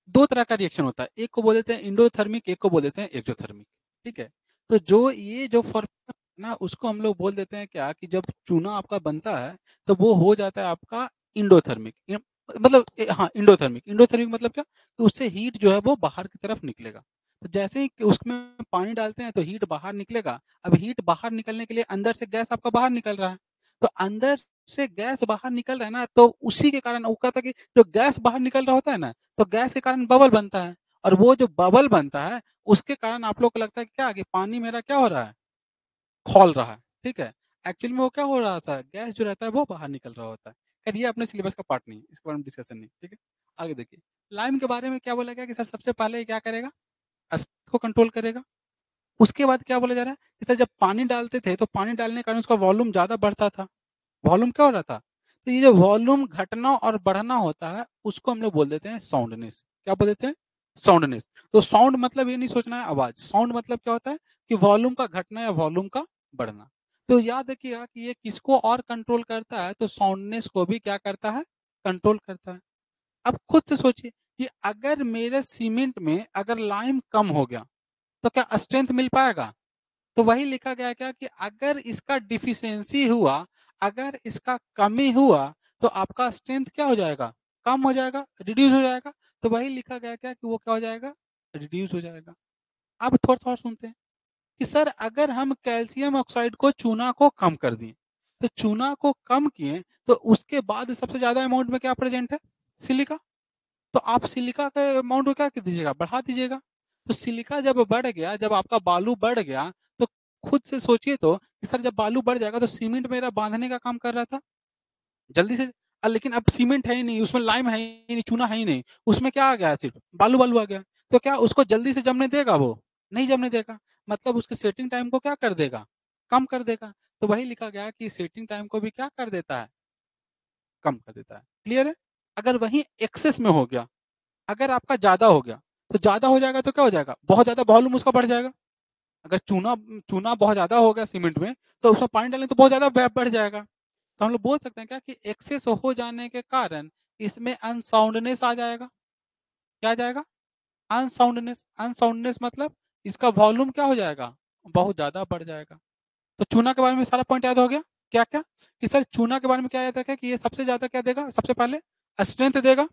2 तरह का रिएक्शन होता है, एक को बोल देते हैं एंडोथर्मिक, एक को बोल देते हैं एक्ज़ोथर्मिक, ठीक है? तो जो ये जो फ़ॉर्मूला ना उसको हम लोग बोल देते हैं क्या कि जब चूना आपका बनता है, तो वो हो जाता है आपका एंडोथर्मिक मतलब हाँ, एंडोथर्मिक। एंडोथर्मिक मतलब क्या? कि उससे हीट जो है वो बाहर की तरफ निकलेगा। तो जैसे ही कि उसमें पानी डालते हैं तो हीट बाहर निकलेगा। अब हीट बाहर निकलने के लिए अंदर से गैस आपका बाहर निकल रहा है। तो अंदर से गैस बाहर निकल रहा है ना, तो उसी के कारण वो कहता है कि जो गैस बाहर निकल रहा होता है ना, तो गैस के कारण बबल बनता है और वो जो बबल बनता है, उसके कारण आप लोग को लगता है कि क्या कि पानी मेरा क्या हो रहा है? खौल रहा है, ठीक है? एक्चुअली में वो क्या हो रहा था, गैस जो रहता है वो बाहर निकल रहा होता है। खैर ये अपने सिलेबस का पार्ट नहीं है, इसके बारे में डिस्कशन नहीं, ठीक है? आगे देखिए, लाइम के बारे में क्या बोला गया कि सर सबसे पहले ये क्या करेगा? एसिड को कंट्रोल करेगा। उसके बाद क्या बोला जा रहा है कि सर जब पानी डालते थे, तो पानी डालने के कारण उसका वॉल्यूम ज़्यादा बढ़ता था। वॉल्यूम क्या हो रहा था? तो ये जो वॉल्यूम घटना और बढ़ना होता है, उसको हम लोग बोल देते हैं साउंडनेस। क्या बोल देते हैं? साउंडनेस। तो साउंड मतलब ये नहीं सोचना है आवाज़, साउंड मतलब क्या होता है कि वॉल्यूम का घटना या वॉल्यूम का बढ़ना। तो याद रखिएगा कि ये किसको और कंट्रोल करता है, तो साउंडनेस को भी क्या करता है? कंट्रोल करता है। अब खुद से सोचिए कि अगर मेरे सीमेंट में अगर लाइम कम हो गया, तो क्या स्ट्रेंथ मिल पाएगा? तो वही लिखा गया क्या कि अगर इसका डिफिशियंसी हुआ, अगर इसका कमी हुआ, तो आपका स्ट्रेंथ क्या हो जाएगा? कम हो जाएगा, रिड्यूस हो जाएगा। तो वही लिखा गया क्या कि वो क्या हो जाएगा? रिड्यूस हो जाएगा। अब थोड़ा-थोड़ा सुनते हैं कि सर अगर हम कैल्शियम ऑक्साइड को चूना को कम कर दिए, तो चूना को कम किए, तो उसके बाद सबसे ज़्यादा अमाउंट में क्या प्रेज़ेंट है? सिलिका। तो आप सिलिका के अमाउंट को क्या कर दीजिएगा? बढ़ा दीजिएगा। तो सिलिका जब बढ़ गया, जब आपका बालू बढ़ गया, तो खुद से सोचिए तो कि सर जब बालू बढ़ जाएगा तो सीमेंट मेरा बाँधने का काम कर रहा था, जल्दी से लेकिन अब सीमेंट है ही नहीं, उसमें लाइम है ही नहीं, चूना है ही नहीं, उसमें क्या आ गया है सिर्फ़ बालू-वालू आ गया। तो क्या उसको जल्दी से जमने देगा वो? नहीं जमने देगा। मतलब उसके सेटिंग टाइम को क्या कर देगा? कम कर देगा। तो वही लिखा गया है कि सेटिंग टाइम को भी क्या कर देता है? कम कर देता है। क्लियर है? अगर वहीं एक्सेस में हो गया, अगर आपका ज़्यादा हो गया, तो ज़्यादा हो जाएगा तो क्या हो जाएगा? बहुत ज़्यादा वॉल्यूम उसका बढ़ जाएगा। अगर चूना चूना बहुत ज़्यादा हो गया सीमेंट में, तो उसमें पानी डालें तो बहुत ज़्यादा बढ़ जाएगा। तो हम लोग बोल सकते हैं क्या कि एक्सेस हो जाने के कारण इसमें अनसाउंडनेस आ जाएगा। क्या आ जाएगा? अनसाउंडनेस। अनसाउंडनेस मतलब इसका वॉल्यूम क्या हो जाएगा? बहुत ज़्यादा बढ़ जाएगा। तो चूना के बारे में सारा पॉइंट याद हो गया? क्या-क्या? कि सर चूना के बारे में क्या याद रखें कि ये सबसे ज़्यादा क्या देगा? सबसे पहले स्ट्रेंथ देगा।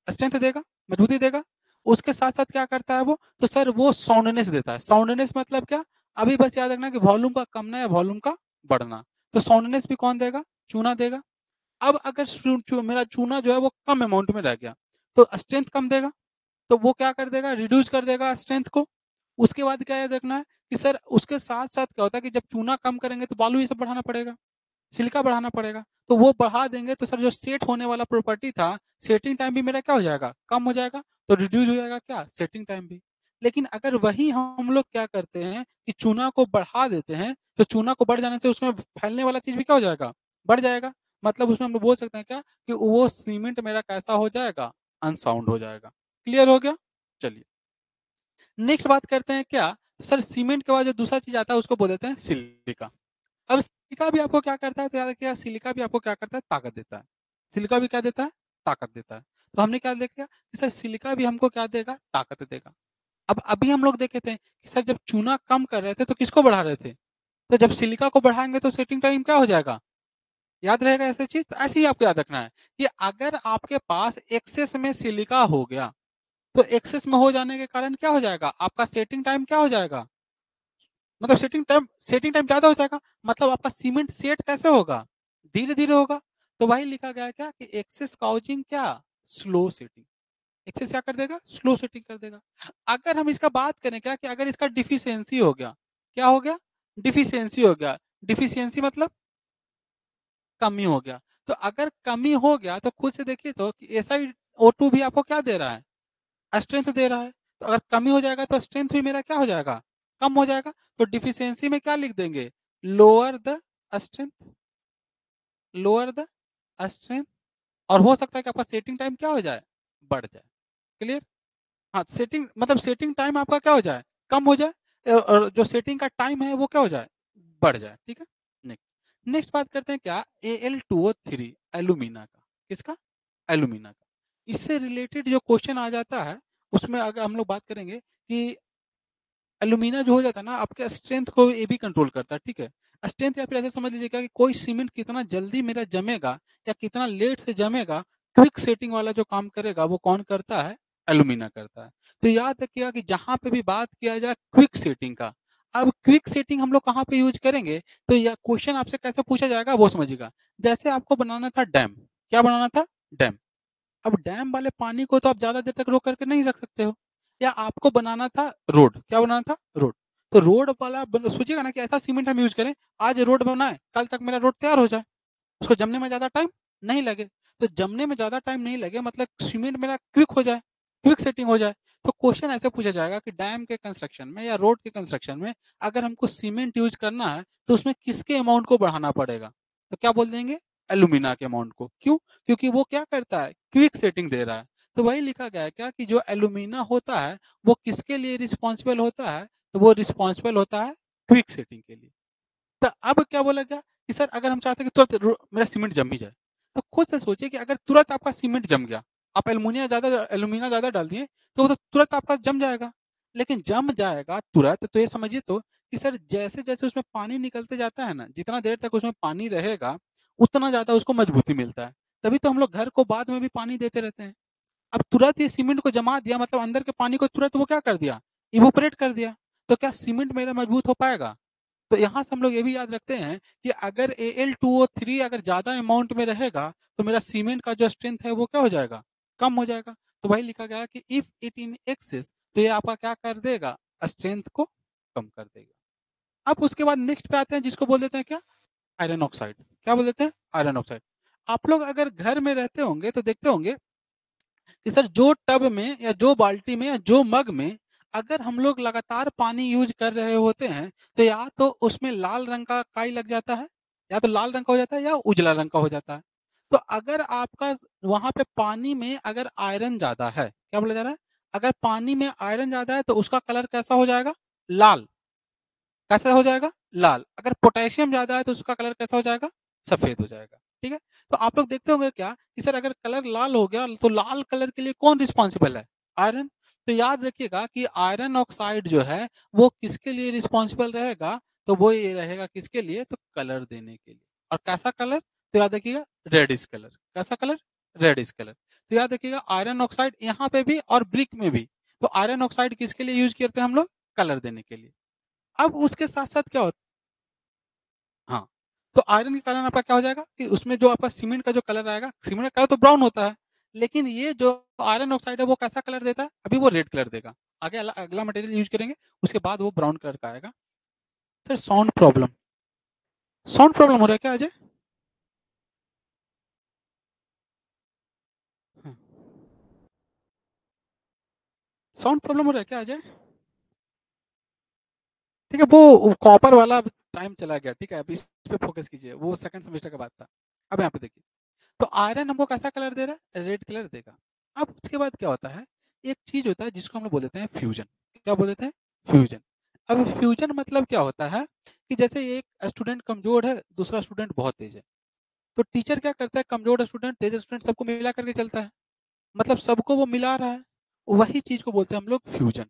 स्ट्रेंथ देगा, मजबूती देगा। उसके साथ-साथ क्या करता है वो? तो सर वो साउंडनेस देता है। साउंडनेस मतलब क्या? अभी बस याद रखना कि वॉल्यूम का कमना या वॉल्यूम का बढ़ना। तो साउंडनेस भी कौन देगा? चूना देगा। अब अगर मेरा चूना जो है वो कम अमाउंट में रह गया, तो स्ट्रेंथ कम देगा। तो वो क्या कर देगा? रिड्यूस कर देगा स्ट्रेंथ को। उसके बाद क्या है देखना है कि सर उसके साथ-साथ क्या होता है कि जब चूना कम करेंगे तो बालू ये सब बढ़ाना पड़ेगा, सिलिका बढ़ाना पड़ेगा। तो वो बढ़ा देंगे तो सर जो सेट होने वाला प्रॉपर्टी था, सेटिंग टाइम भी मेरा क्या हो जाएगा? कम हो जाएगा। तो रिड्यूस हो जाएगा क्या? सेटिंग टाइम भी। लेकिन अगर वही हम लोग क्या करते हैं कि चूना को बढ़ा देते हैं, तो चूना को बढ़ जाने से उसमें फैलने वाला चीज़ भी क्या हो जाएगा? बढ़ जाएगा। मतलब उसमें हम लोग बोल सकते हैं क्या कि वो सीमेंट मेरा कैसा हो जाएगा? अनसाउंड हो जाएगा। क्लियर हो गया? चलिए। नेक्स्ट बात करते हैं क्या? सर सीमेंट के बाद जो दूसरा चीज़ आता है उसको बोल देते हैं सिलिका। अब सिलिका भी आपको क्या करता है? तो याद रखिएगा सिलिका भी आपको क्या करता है? ताकत देता है। सिलिका भी क्या देता है? ताकत देता है। तो हमने क्या देख लिया कि सर सिलिका भी हमको क्या देगा? ताकत देगा। अब अभी हम लोग देखे थे कि सर जब चूना कम कर रहे थे तो किसको बढ़ा रहे थे? तो जब सिलिका को बढ़ाएँगे तो सेटिंग टाइम क्या हो जाएगा? याद रहेगा ऐसी चीज़? तो ऐसे ही आपको याद रखना है कि अगर आपके पास एक्सेस में सिलिका हो गया, तो एक्सेस में हो जाने के कारण क्या हो जाएगा? आपका सेटिंग टाइम क्या हो जाएगा? मतलब सेटिंग टाइम ज़्यादा हो जाएगा, मतलब आपका सीमेंट सेट कैसे होगा? धीरे-धीरे होगा। तो वही लिखा गया है क्या कि एक्सेस काउजिंग क्या? Slow setting. एक्सेस क्या कर देगा? स्लो सेटिंग कर देगा। अगर हम इसका बात करें क्या कि अगर इसका डिफिशिएंसी हो गया, क्या हो गया? डिफिशिएंसी हो गया। डिफिशिएंसी मतलब कमी हो गया। तो अगर कमी हो गया तो खुद से देखिए तो कि SiO2 भी आपको क्या दे रहा है? स्ट्रेंथ दे रहा है। तो अगर कमी हो जाएगा तो स्ट्रेंथ भी मेरा क्या हो जाएगा? कम हो जाएगा। तो डिफिशिएंसी में क्या लिख देंगे? Lower the strength, lower the strength. और हो सकता है कि आपका सेटिंग टाइम क्या हो जाए? बढ़ जाए। क्लियर? हाँ, सेटिंग मतलब सेटिंग टाइम आपका क्या हो जाए? कम हो जाए और जो सेटिंग का टाइम है वो क्या हो जाए? बढ़ जाए। ठीक है? नेक्स्ट नेक्स्ट बात करते हैं क्या? Al2O3 एल्यूमिना का। किसका? एल्यूमिना का। इससे रिलेटेड जो क्वेश्चन आ जाता है, उसमें अगर हम लोग बात करेंगे कि एल्यूमीना जो हो जाता है ना आपके स्ट्रेंथ को ये भी कंट्रोल करता है, ठीक है? स्ट्रेंथ या फिर ऐसा समझ लीजिएगा कि कोई सीमेंट कितना जल्दी मेरा जमेगा या कितना लेट से जमेगा, क्विक सेटिंग वाला जो काम करेगा वो कौन करता है? एल्यूमीना करता है। तो याद रखिएगा कि जहाँ पे भी बात किया जाए क्विक सेटिंग का, अब क्विक सेटिंग हम लोग कहाँ पे यूज़ करेंगे? तो यह क्वेश्चन आपसे कैसे पूछा जाएगा वो समझिएगा। जैसे आपको बनाना था डैम, क्या बनाना था? डैम। अब डैम वाले पानी को तो आप ज़्यादा देर तक रोक करके नहीं रख सकते हो। या आपको बनाना था रोड, क्या बनाना था? रोड। तो रोड वाला सोचिएगा ना कि ऐसा सीमेंट हम यूज़ करें, आज रोड बनाएँ, कल तक मेरा रोड तैयार हो जाए। उसको जमने में ज़्यादा टाइम नहीं लगे। तो जमने में ज़्यादा टाइम नहीं लगे मतलब सीमेंट मेरा क्विक हो जाए, क्विक सेटिंग हो जाए। तो क्वेश्चन ऐसे पूछा जाएगा कि डैम के कंस्ट्रक्शन में या रोड के कंस्ट्रक्शन में अगर हमको सीमेंट यूज़ करना है, तो उसमें किसके अमाउंट को बढ़ाना पड़ेगा? तो क्या बोल देंगे? एल्यूमीना के अमाउंट को। क्यों? क्योंकि वो क्या करता है? क्विक सेटिंग दे रहा है। तो वही लिखा गया है क्या कि जो एल्यूमीना होता है, वो किसके लिए रिस्पॉन्सिबल होता है? तो वो रिस्पॉन्सिबल होता है क्विक सेटिंग के लिए। तो अब क्या बोला गया कि सर अगर हम चाहते हैं कि तुरंत मेरा सीमेंट जम ही जाए, तो खुद से सोचिए कि अगर तुरंत आपका सीमेंट जम गया, आप एल्यूमीना ज़्यादा डाल दिए, तो वो तो तुरंत आपका जम जाएगा। लेकिन जम जाएगा तुरंत तो ये समझिए तो कि सर जैसे-जैसे उसमें पानी निकलते जाता है ना, जितना देर तक उसमें पानी रहेगा, उतना ज़्यादा उसको मजबूती मिलता है। तभी तो हम लोग घर को बाद में भी पानी देते रहते हैं। अब तुरंत ही सीमेंट को जमा दिया मतलब अंदर के पानी को तुरंत वो क्या कर दिया? इवैपोरेट कर दिया। तो क्या सीमेंट मेरा मजबूत हो पाएगा? तो यहाँ से हम लोग ये भी याद रखते हैं कि अगर Al2O3 अगर ज़्यादा अमाउंट में रहेगा, तो मेरा सीमेंट का जो स्ट्रेंथ है वो क्या हो जाएगा? कम हो जाएगा। तो वही लिखा गया है कि इफ इट इन एक्सेस तो ये आपका क्या कर देगा? स्ट्रेंथ को कम कर देगा। अब उसके बाद नेक्स्ट पे आते हैं जिसको बोल देते हैं क्या? Iron oxide. क्या बोल देते हैं? Iron oxide. आप लोग अगर घर में रहते होंगे तो देखते होंगे कि सर जो टब में या जो बाल्टी में या जो मग में अगर हम लोग लगातार पानी यूज़ कर रहे होते हैं, तो या तो उसमें लाल रंग का काई लग जाता है, या तो लाल रंग का हो जाता है या उजला रंग का हो जाता है। तो अगर आपका वहाँ पे पानी में अगर आयरन ज़्यादा है, क्या बोला जा रहा है? अगर पानी में आयरन ज़्यादा है तो उसका कलर कैसा हो जाएगा? लाल। कैसा हो जाएगा? लाल। अगर पोटेशियम ज़्यादा है तो उसका कलर कैसा हो जाएगा? सफ़ेद हो जाएगा। ठीक है? तो आप लोग देखते होंगे क्या कि सर अगर कलर लाल हो गया तो लाल कलर के लिए कौन रिस्पॉन्सिबल है? आयरन। तो याद रखिएगा कि आयरन ऑक्साइड जो है वो किसके लिए रिस्पॉन्सिबल रहेगा? तो वो ये रहेगा किसके लिए? तो कलर देने के लिए। और कैसा कलर? तो याद रखिएगा रेडिश कलर। कैसा कलर? Reddish colour. तो याद रखिएगा आयरन ऑक्साइड यहाँ पे भी और ब्रिक में भी। तो आयरन ऑक्साइड किसके लिए यूज़ करते हैं हम लोग? कलर देने के लिए। अब उसके साथ-साथ क्या होता हाँ, तो आयरन के कारण आपका क्या हो जाएगा कि उसमें जो आपका सीमेंट का जो कलर आएगा, सीमेंट का कलर तो ब्राउन होता है, लेकिन ये जो आयरन ऑक्साइड है वो कैसा कलर देता है? अभी वो रेड कलर देगा। आगे अगला मटेरियल यूज़ करेंगे, उसके बाद वो ब्राउन कलर का आएगा। सर साउंड प्रॉब्लम हो रहा है क्या अजय? हाँ, साउंड प्रॉब्लम हो रहा है क्या अजय? ठीक है, वो कॉपर वाला टाइम चला गया, ठीक है? अभी इस पे फोकस कीजिए, वो सेकंड सेमेस्टर का बात था। अब यहाँ पे देखिए, तो आयरन हमको कैसा कलर दे रहा है? रेड कलर देगा। अब उसके बाद क्या होता है, एक चीज़ होता है जिसको हम लोग बोल देते हैं फ्यूजन। क्या बोल देते हैं? फ्यूजन। अब फ्यूजन मतलब क्या होता है कि जैसे एक स्टूडेंट कमज़ोर है, दूसरा स्टूडेंट बहुत तेज़ है। तो टीचर क्या करता है, कमज़ोर स्टूडेंट, तेज़ स्टूडेंट सबको मिला करके चलता है। मतलब सबको वो मिला रहा है। वही चीज़ को बोलते हैं हम लोग फ्यूजन।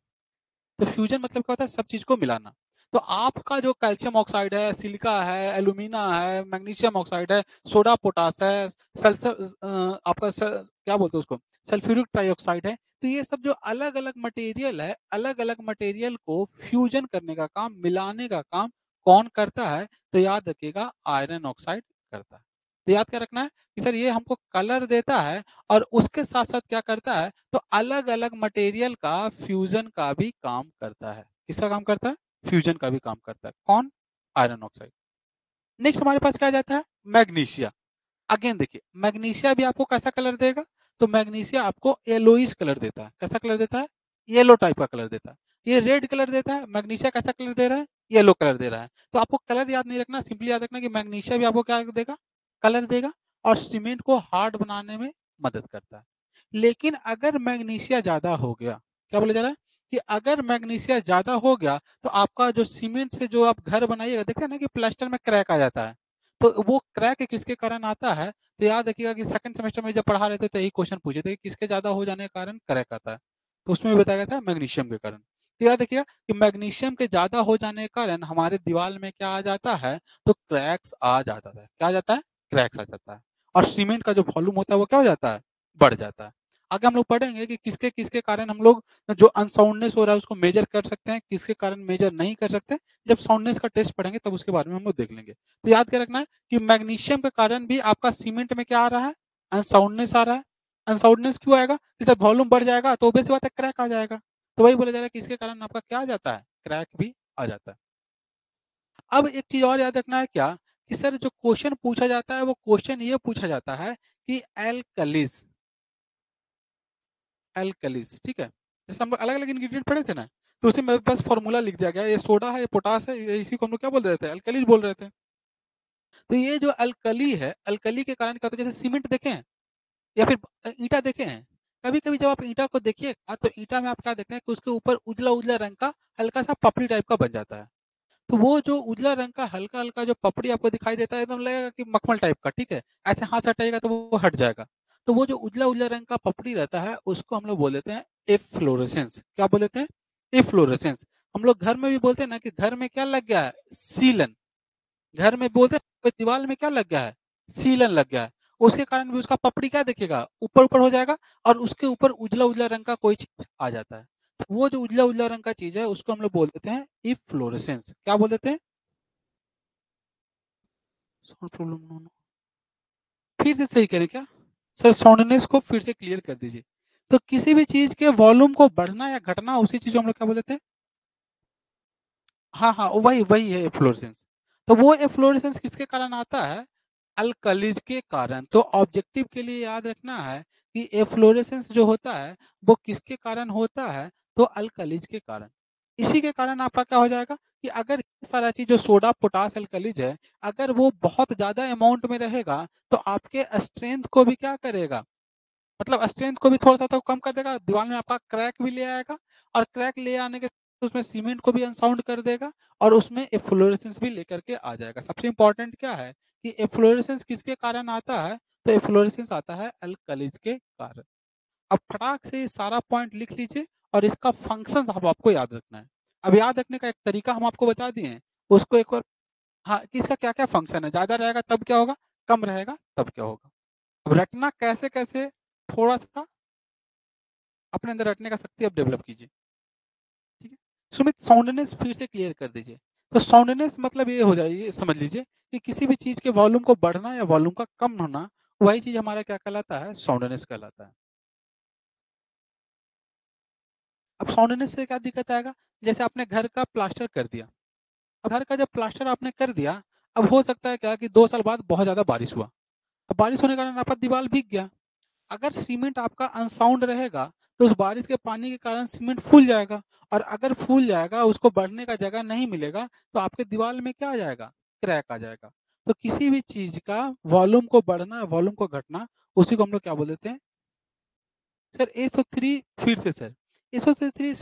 तो फ्यूजन मतलब क्या होता है? सब चीज़ को मिलाना। तो आपका जो कैल्शियम ऑक्साइड है, सिलिका है, एल्यूमिना है, मैग्नीशियम ऑक्साइड है, सोडा पोटाश है, आपका क्या बोलते हैं उसको, सल्फ्यूरिक ट्राइऑक्साइड है। तो ये सब जो अलग अलग मटेरियल है, अलग अलग मटेरियल को फ्यूजन करने का काम, मिलाने का काम कौन करता है? तो याद रखिएगा, आयरन ऑक्साइड करता है। तो याद क्या रखना है कि सर ये हमको कलर देता है और उसके साथ साथ क्या करता है, तो अलग अलग मटेरियल का फ्यूजन का भी काम करता है। किसका काम करता है? फ्यूजन का भी काम करता है। कौन? Iron oxide. नेक्स्ट हमारे पास क्या जाता है? मैग्नीशिया। अगेन देखिए, मैग्नीशिया भी आपको कैसा कलर देगा? तो मैग्नीशिया आपको येलोइश कलर देता है। कैसा कलर देता है? येलो टाइप का कलर देता है। ये रेड कलर देता है, मैग्नीशिया कैसा कलर दे रहा है? येलो कलर दे रहा है। तो आपको कलर याद नहीं रखना, सिंपली याद रखना कि मैग्नीशिया भी आपको क्या देगा? कलर देगा और सीमेंट को हार्ड बनाने में मदद करता है। लेकिन अगर मैग्नीशिया ज्यादा हो गया, क्या बोला जा रहा है कि अगर मैग्नीशिया ज्यादा हो गया तो आपका जो सीमेंट से जो आप घर बनाइएगा, देखते हैं ना कि प्लास्टर में क्रैक आ जाता है। तो वो क्रैक किसके कारण आता है? तो याद रखिएगा कि सेकंड सेमेस्टर में जब पढ़ा रहे थे तो यही क्वेश्चन पूछे थे कि किसके ज्यादा हो जाने के कारण क्रैक आता है। तो उसमें भी बताया गया था मैग्नीशियम के कारण। तो याद रखिएगा कि मैग्नीशियम के ज्यादा हो जाने के कारण हमारे दीवार में क्या आ जाता है? तो क्रैक्स आ जाता है। क्या आ जाता है? क्रैक्स आ जाता है। और सीमेंट का जो वॉल्यूम होता है वो क्या हो जाता है? बढ़ जाता है। आगे हम लोग पढ़ेंगे कि किसके किसके कारण हम लोग जो अनसाउंडनेस हो रहा है उसको मेजर कर सकते हैं, किसके कारण मेजर नहीं कर सकते। जब साउंडनेस का टेस्ट पढ़ेंगे तब उसके बारे में हम लोग देख लेंगे। तो याद क्या रखना है कि मैग्नीशियम के कारण भी आपका सीमेंट में क्या आ रहा है? अनसाउंडनेस आ रहा है। अनसाउंडनेस क्यों आएगा? जैसे वॉल्यूम बढ़ जाएगा तो ऑब्वियस सी बात है क्रैक आ जाएगा। तो वही बोला जा रहा है कि इसके कारण आपका क्या आ जाता है? क्रैक भी आ जाता है। अब एक चीज और याद रखना है क्या, कि सर जो क्वेश्चन पूछा जाता है वो क्वेश्चन ये पूछा जाता है कि एल्कलीज, एल्कलीज, ठीक है? जैसे हम लोग अलग अलग इंग्रेडिएंट पढ़े थे ना, तो उसी में बस फॉर्मूला लिख दिया गया, ये सोडा है, ये पोटास है, ये इसी को हम लोग क्या बोल रहे थे? एल्कलीज बोल रहे थे। तो ये जो अल्कली है, अल्कली के कारण क्या होता है, जैसे सीमेंट देखे हैं या फिर ईंटा देखे हैं? कभी कभी जब आप ईंटा को देखिएगा तो ईंटा में आप क्या देखते हैं कि उसके ऊपर उजला उजला रंग का हल्का सा पपड़ी टाइप का बन जाता है। तो वो जो उजला रंग का हल्का हल्का जो पपड़ी आपको दिखाई देता है, एकदम लगेगा कि मखमल टाइप का, ठीक है? ऐसे हाथ से हटाइएगा तो वो हट जाएगा। तो वो जो उजला उजला रंग का पपड़ी रहता है उसको हम लोग बोल देते हैं एफ्लोरेसेंस। क्या बोल देते हैं? एफ्लोरेसेंस। हम लोग घर में भी बोलते हैं ना कि घर में क्या लग गया है? सीलन। घर में बोलते हैं कोई दीवार में क्या लग गया है? सीलन लग गया है। उसके कारण भी उसका पपड़ी क्या दिखेगा? ऊपर ऊपर हो जाएगा और उसके ऊपर उजला उजला रंग का कोई चीज आ जाता है। तो वो जो उजला उजला रंग का चीज है उसको हम लोग बोल देते हैं इफ्लोरेसेंस। क्या बोल देते हैं? Sound problem. फिर से सही करें क्या? सर साउंडनेस को फिर से क्लियर कर दीजिए। तो किसी भी चीज के वॉल्यूम को बढ़ना या घटना, उसी चीज को हम लोग क्या बोल देते हैं? हाँ हाँ, वही वही है एफ्लोरेसेंस। तो वो एफ्लोरेसेंस किसके कारण आता है? अल्कलीज के कारण। तो ऑब्जेक्टिव के लिए याद रखना है कि एफ्लोरेसेंस जो होता है वो किसके कारण होता है? तो अल्कलीज के कारण। इसी के कारण आपका क्या हो जाएगा कि अगर ये सारा चीज जो सोडा पोटास अल्कलीज है, अगर वो बहुत ज्यादा अमाउंट में रहेगा तो आपके स्ट्रेंथ को भी क्या करेगा? मतलब स्ट्रेंथ को भी थोड़ा सा तो कम कर देगा, दीवार में आपका क्रैक भी ले आएगा। और क्रैक ले आने के उसमें सीमेंट को भी अनसाउंड कर देगा और उसमें एफ्लोरेसेंस भी लेकर के आ जाएगा। सबसे इंपॉर्टेंट क्या है कि एफ्लोरेसेंस किसके कारण आता है? तो एफ्लोरेसेंस आता है अल्कलीज के कारण। अब फटाक से ये सारा पॉइंट लिख लीजिए और इसका फंक्शन अब आपको याद रखना है। अब याद रखने का एक तरीका हम आपको बता दिए हैं, उसको एक बार। हाँ, कि इसका क्या क्या फंक्शन है, ज्यादा रहेगा तब क्या होगा, कम रहेगा तब क्या होगा। अब रटना कैसे कैसे, थोड़ा सा अपने अंदर रटने का शक्ति अब डेवलप कीजिए। ठीक है? सुमित, साउंडनेस फिर से क्लियर कर दीजिए। तो साउंडनेस मतलब ये हो जाए, ये समझ लीजिए कि किसी भी चीज़ के वॉल्यूम को बढ़ना या वॉल्यूम का कम होना, वही चीज़ हमारा क्या कहलाता है? साउंडनेस कहलाता है। अब साउंडनेस से क्या दिक्कत आएगा? जैसे आपने घर का प्लास्टर कर दिया। अब घर का जब प्लास्टर आपने कर दिया, अब हो सकता है क्या कि 2 साल बाद बहुत ज़्यादा बारिश हुआ। अब बारिश होने के कारण आपका दीवार भीग गया। अगर सीमेंट आपका अनसाउंड रहेगा, तो उस बारिश के पानी के कारण सीमेंट फूल जाएगा, और अगर फूल जाएगा, उसको बढ़ने का जगह नहीं मिलेगा, तो आपके दीवार में क्या आ जाएगा? क्रैक आ जाएगा। तो किसी भी चीज़ का वॉल्यूम को बढ़ना, वॉल्यूम को घटना, उसी को हम लोग क्या बोल देते हैं? सर एसओ3 फिर से सर, एसओ3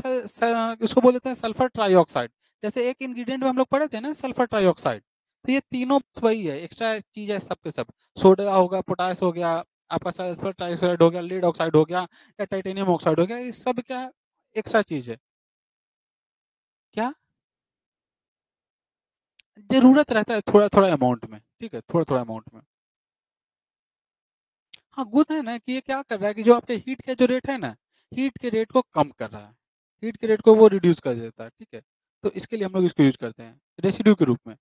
इसको बोल देते हैं सल्फर ट्राइऑक्साइड। जैसे एक इंग्रीडिएंट में हम लोग पढ़े थे ना, सल्फर ट्राइऑक्साइड। तो ये तीनों वही है, एक्स्ट्रा चीज़ है सब के सब। सोडा होगा, पोटाश हो गया, आपका सल्फर ट्राइऑक्साइड हो गया, लीड ऑक्साइड हो गया, या टाइटेनियम ऑक्साइड हो गया, ये सब क्या है? एक्स्ट्रा चीज़ है। क्या? ज़रूरत रहता है थोड़ा-थोड़ा अमाउंट में, ठीक है? थोड़ा-थोड़ा अमाउंट में। हाँ, गुड है ना कि ये क्या कर रहा है कि जो आपके हीट का जो रेट है ना, हीट के रेट को कम कर रहा है। हीट के रेट को वो रिड्यूस कर देता है, ठीक है? तो इसके लिए हम लोग इसको यूज़ करते हैं, रेसिड्यू के रूप में।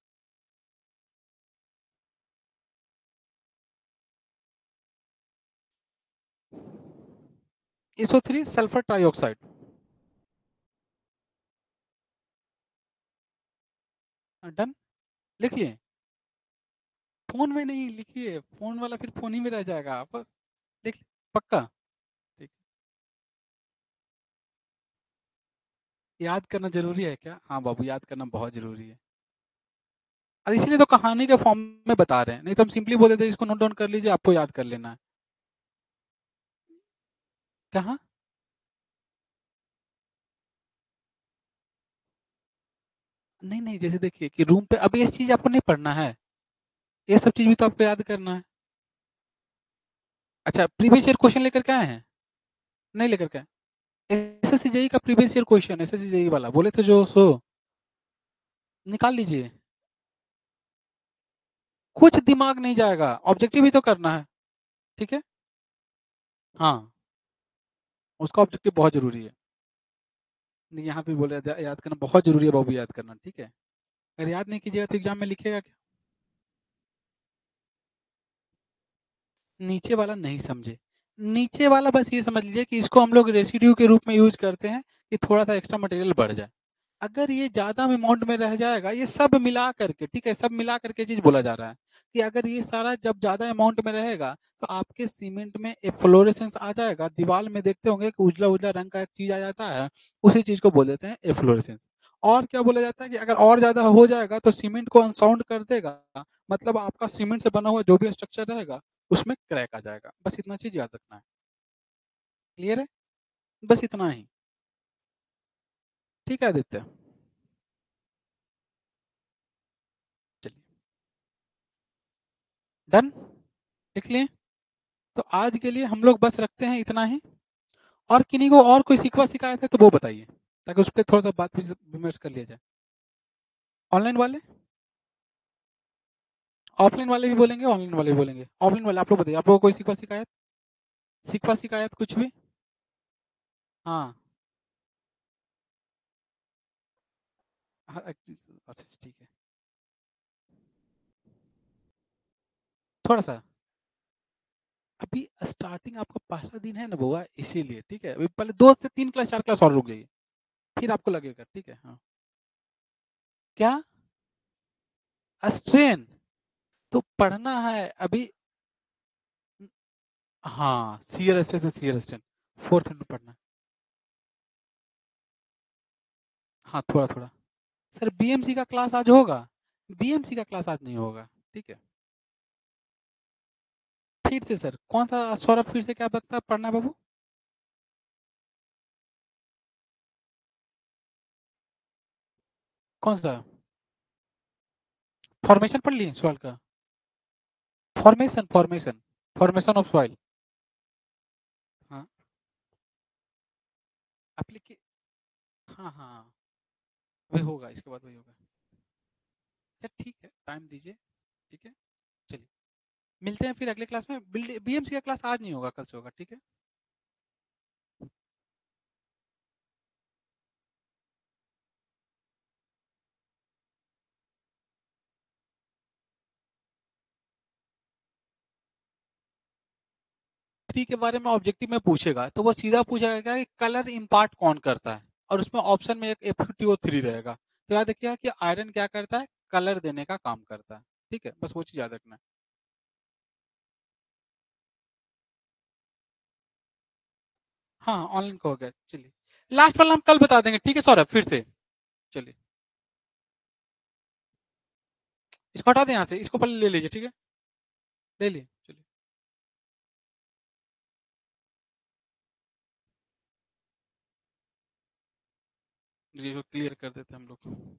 SO3 sulphur trioxide. डन? लिख लिए? फ़ोन में नहीं लिखिए, फ़ोन वाला फिर फ़ोन ही में रह जाएगा। आप लिख पक्का? ठीक। याद करना ज़रूरी है क्या? हाँ बाबू, याद करना बहुत ज़रूरी है। और इसीलिए तो कहानी के फॉर्म में बता रहे हैं, नहीं तो हम सिंपली बोल देते इसको नोट डाउन कर लीजिए, आपको याद कर लेना है। कहाँ? नहीं, नहीं, जैसे देखिए कि रूम पे अब ये चीज़ आपको नहीं पढ़ना है, ये सब चीज़ भी तो आपको याद करना है। अच्छा, प्रीवियस ईयर क्वेश्चन लेकर के आए हैं? नहीं लेकर के आए? एसएससी जेईई का previous year question, SSC JEE वाला बोले थे जो सो निकाल लीजिए। कुछ दिमाग नहीं जाएगा, ऑब्जेक्टिव ही तो करना है, ठीक है? हाँ, उसका ऑब्जेक्टिव बहुत ज़रूरी है। नहीं, यहाँ पे बोले याद करना बहुत ज़रूरी है बाबू, याद करना, ठीक है? अगर याद नहीं कीजिएगा तो एग्ज़ाम में लिखिएगा क्या? नीचे वाला नहीं समझे। नीचे वाला बस ये समझ लीजिए कि इसको हम लोग रेसिड्यू के रूप में यूज़ करते हैं कि थोड़ा-सा एक्स्ट्रा मटेरियल बढ़ जाए। अगर ये ज़्यादा अमाउंट में रह जाएगा, ये सब मिला करके, ठीक है? सब मिला करके चीज़ बोला जा रहा है कि अगर ये सारा जब ज़्यादा अमाउंट में रहेगा, तो आपके सीमेंट में एफ्लोरेसेंस आ जाएगा। दीवार में देखते होंगे कि उजला-उजला रंग का एक चीज़ आ जाता है, उसी चीज़ को बोल देते हैं एफ्लोरेसेंस। और क्या बोला जाता है कि अगर और ज़्यादा हो जाएगा, तो सीमेंट को अनसाउंड कर देगा। मतलब आपका सीमेंट से बना हुआ जो भी स्ट्रक्चर रहेगा, उसमें क्रैक आ जाएगा। बस इतना चीज़ याद रखना है। क्लियर है? बस इतना ही। ठीक है आदित्य? चलिए, डन? लिख लिए? तो आज के लिए हम लोग बस रखते हैं इतना ही। और किन्हीं को और कोई शिकवा शिकायत है तो वो बताइए, ताकि उस पे थोड़ा-सा बात विमर्श कर लिया जाए। ऑनलाइन वाले? ऑफलाइन वाले भी बोलेंगे, ऑनलाइन वाले भी बोलेंगे। ऑफलाइन वाले आप लोग बताइए, आप लोगों को कोई शिकवा शिकायत? शिकवा शिकायत कुछ भी? हाँ। हाँ, अच्छा ठीक है। थोड़ा-सा अभी स्टार्टिंग आपका पहला दिन है ना बुआ, इसीलिए, ठीक है? अभी पहले 2 से 3 क्लास 4 क्लास और रुक जाइए, फिर आपको लगेगा, ठीक है? हाँ। क्या? स्ट्रेन? तो पढ़ना है अभी। हाँ, शियर स्ट्रेस से शियर स्ट्रेन, 4th में पढ़ना है। हाँ, थोड़ा-थोड़ा। सर बीएमसी का क्लास आज होगा? बीएमसी का क्लास आज नहीं होगा, ठीक है? फिर से सर, कौन-सा सौरभ फिर से क्या बता पढ़ना है बाबू? कौन-सा? फॉर्मेशन पढ़ लिए सॉइल का? Formation of soil. हाँ, एप्लीके हाँ, हाँ, वही होगा, इसके बाद वही होगा। अच्छा ठीक है, टाइम दीजिए, ठीक है? चलिए, मिलते हैं फिर अगले क्लास में। बीएमसी का क्लास आज नहीं होगा, कल से होगा, ठीक है? 3 के बारे में ऑब्जेक्टिव में पूछेगा, तो वो सीधा पूछेगा कि कलर इम्पार्ट कौन करता है? और उसमें ऑप्शन में एक FeO3 रहेगा। तो याद रखिएगा कि आयरन क्या करता है? कलर देने का काम करता है। ठीक है? बस वो चीज़ याद रखना है। हाँ, ऑनलाइन का हो गया। चलिए, लास्ट वाला हम कल बता देंगे, ठीक है सौरभ? फिर से। चलिए, इसको हटा दें यहाँ से, इसको पहले ले लीजिए, ठीक है? ले लिए, चलिए। जी, इसको क्लियर कर देते हैं हम लोग।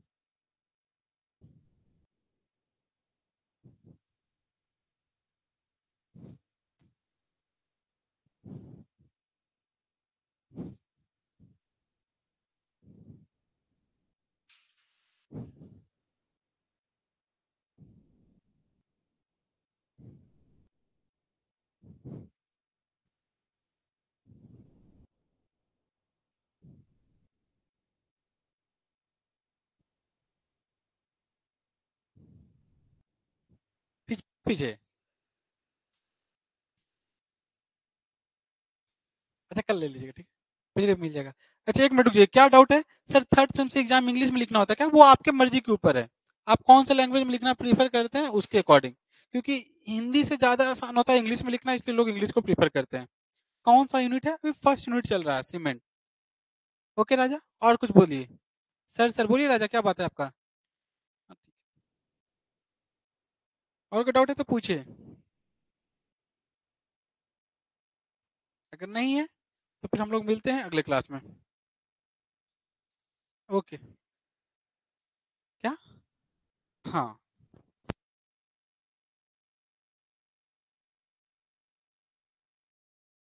पीछे पीछे। अच्छा, कल ले लीजिएगा, ठीक है? पीछे मिल जाएगा। अच्छा, 1 मिनट रुकिए, क्या डाउट है? सर थर्ड सेम से एग्ज़ाम इंग्लिश में लिखना होता है क्या? वो आपके मर्ज़ी के ऊपर है। आप कौन-सा लैंग्वेज में लिखना प्रेफ़र करते हैं, उसके अकॉर्डिंग। क्योंकि हिंदी से ज़्यादा आसान होता है इंग्लिश में लिखना, इसलिए लोग इंग्लिश को प्रेफ़र करते हैं। कौन-सा यूनिट है? अभी फर्स्ट यूनिट चल रहा है, सीमेंट। ओके राजा, और कुछ बोलिए। सर बोलिए राजा, क्या बात है आपका? हाँ, ठीक। और कोई डाउट है तो पूछिए। अगर नहीं है, तो फिर हम लोग मिलते हैं अगले क्लास में। ओके। क्या? हाँ।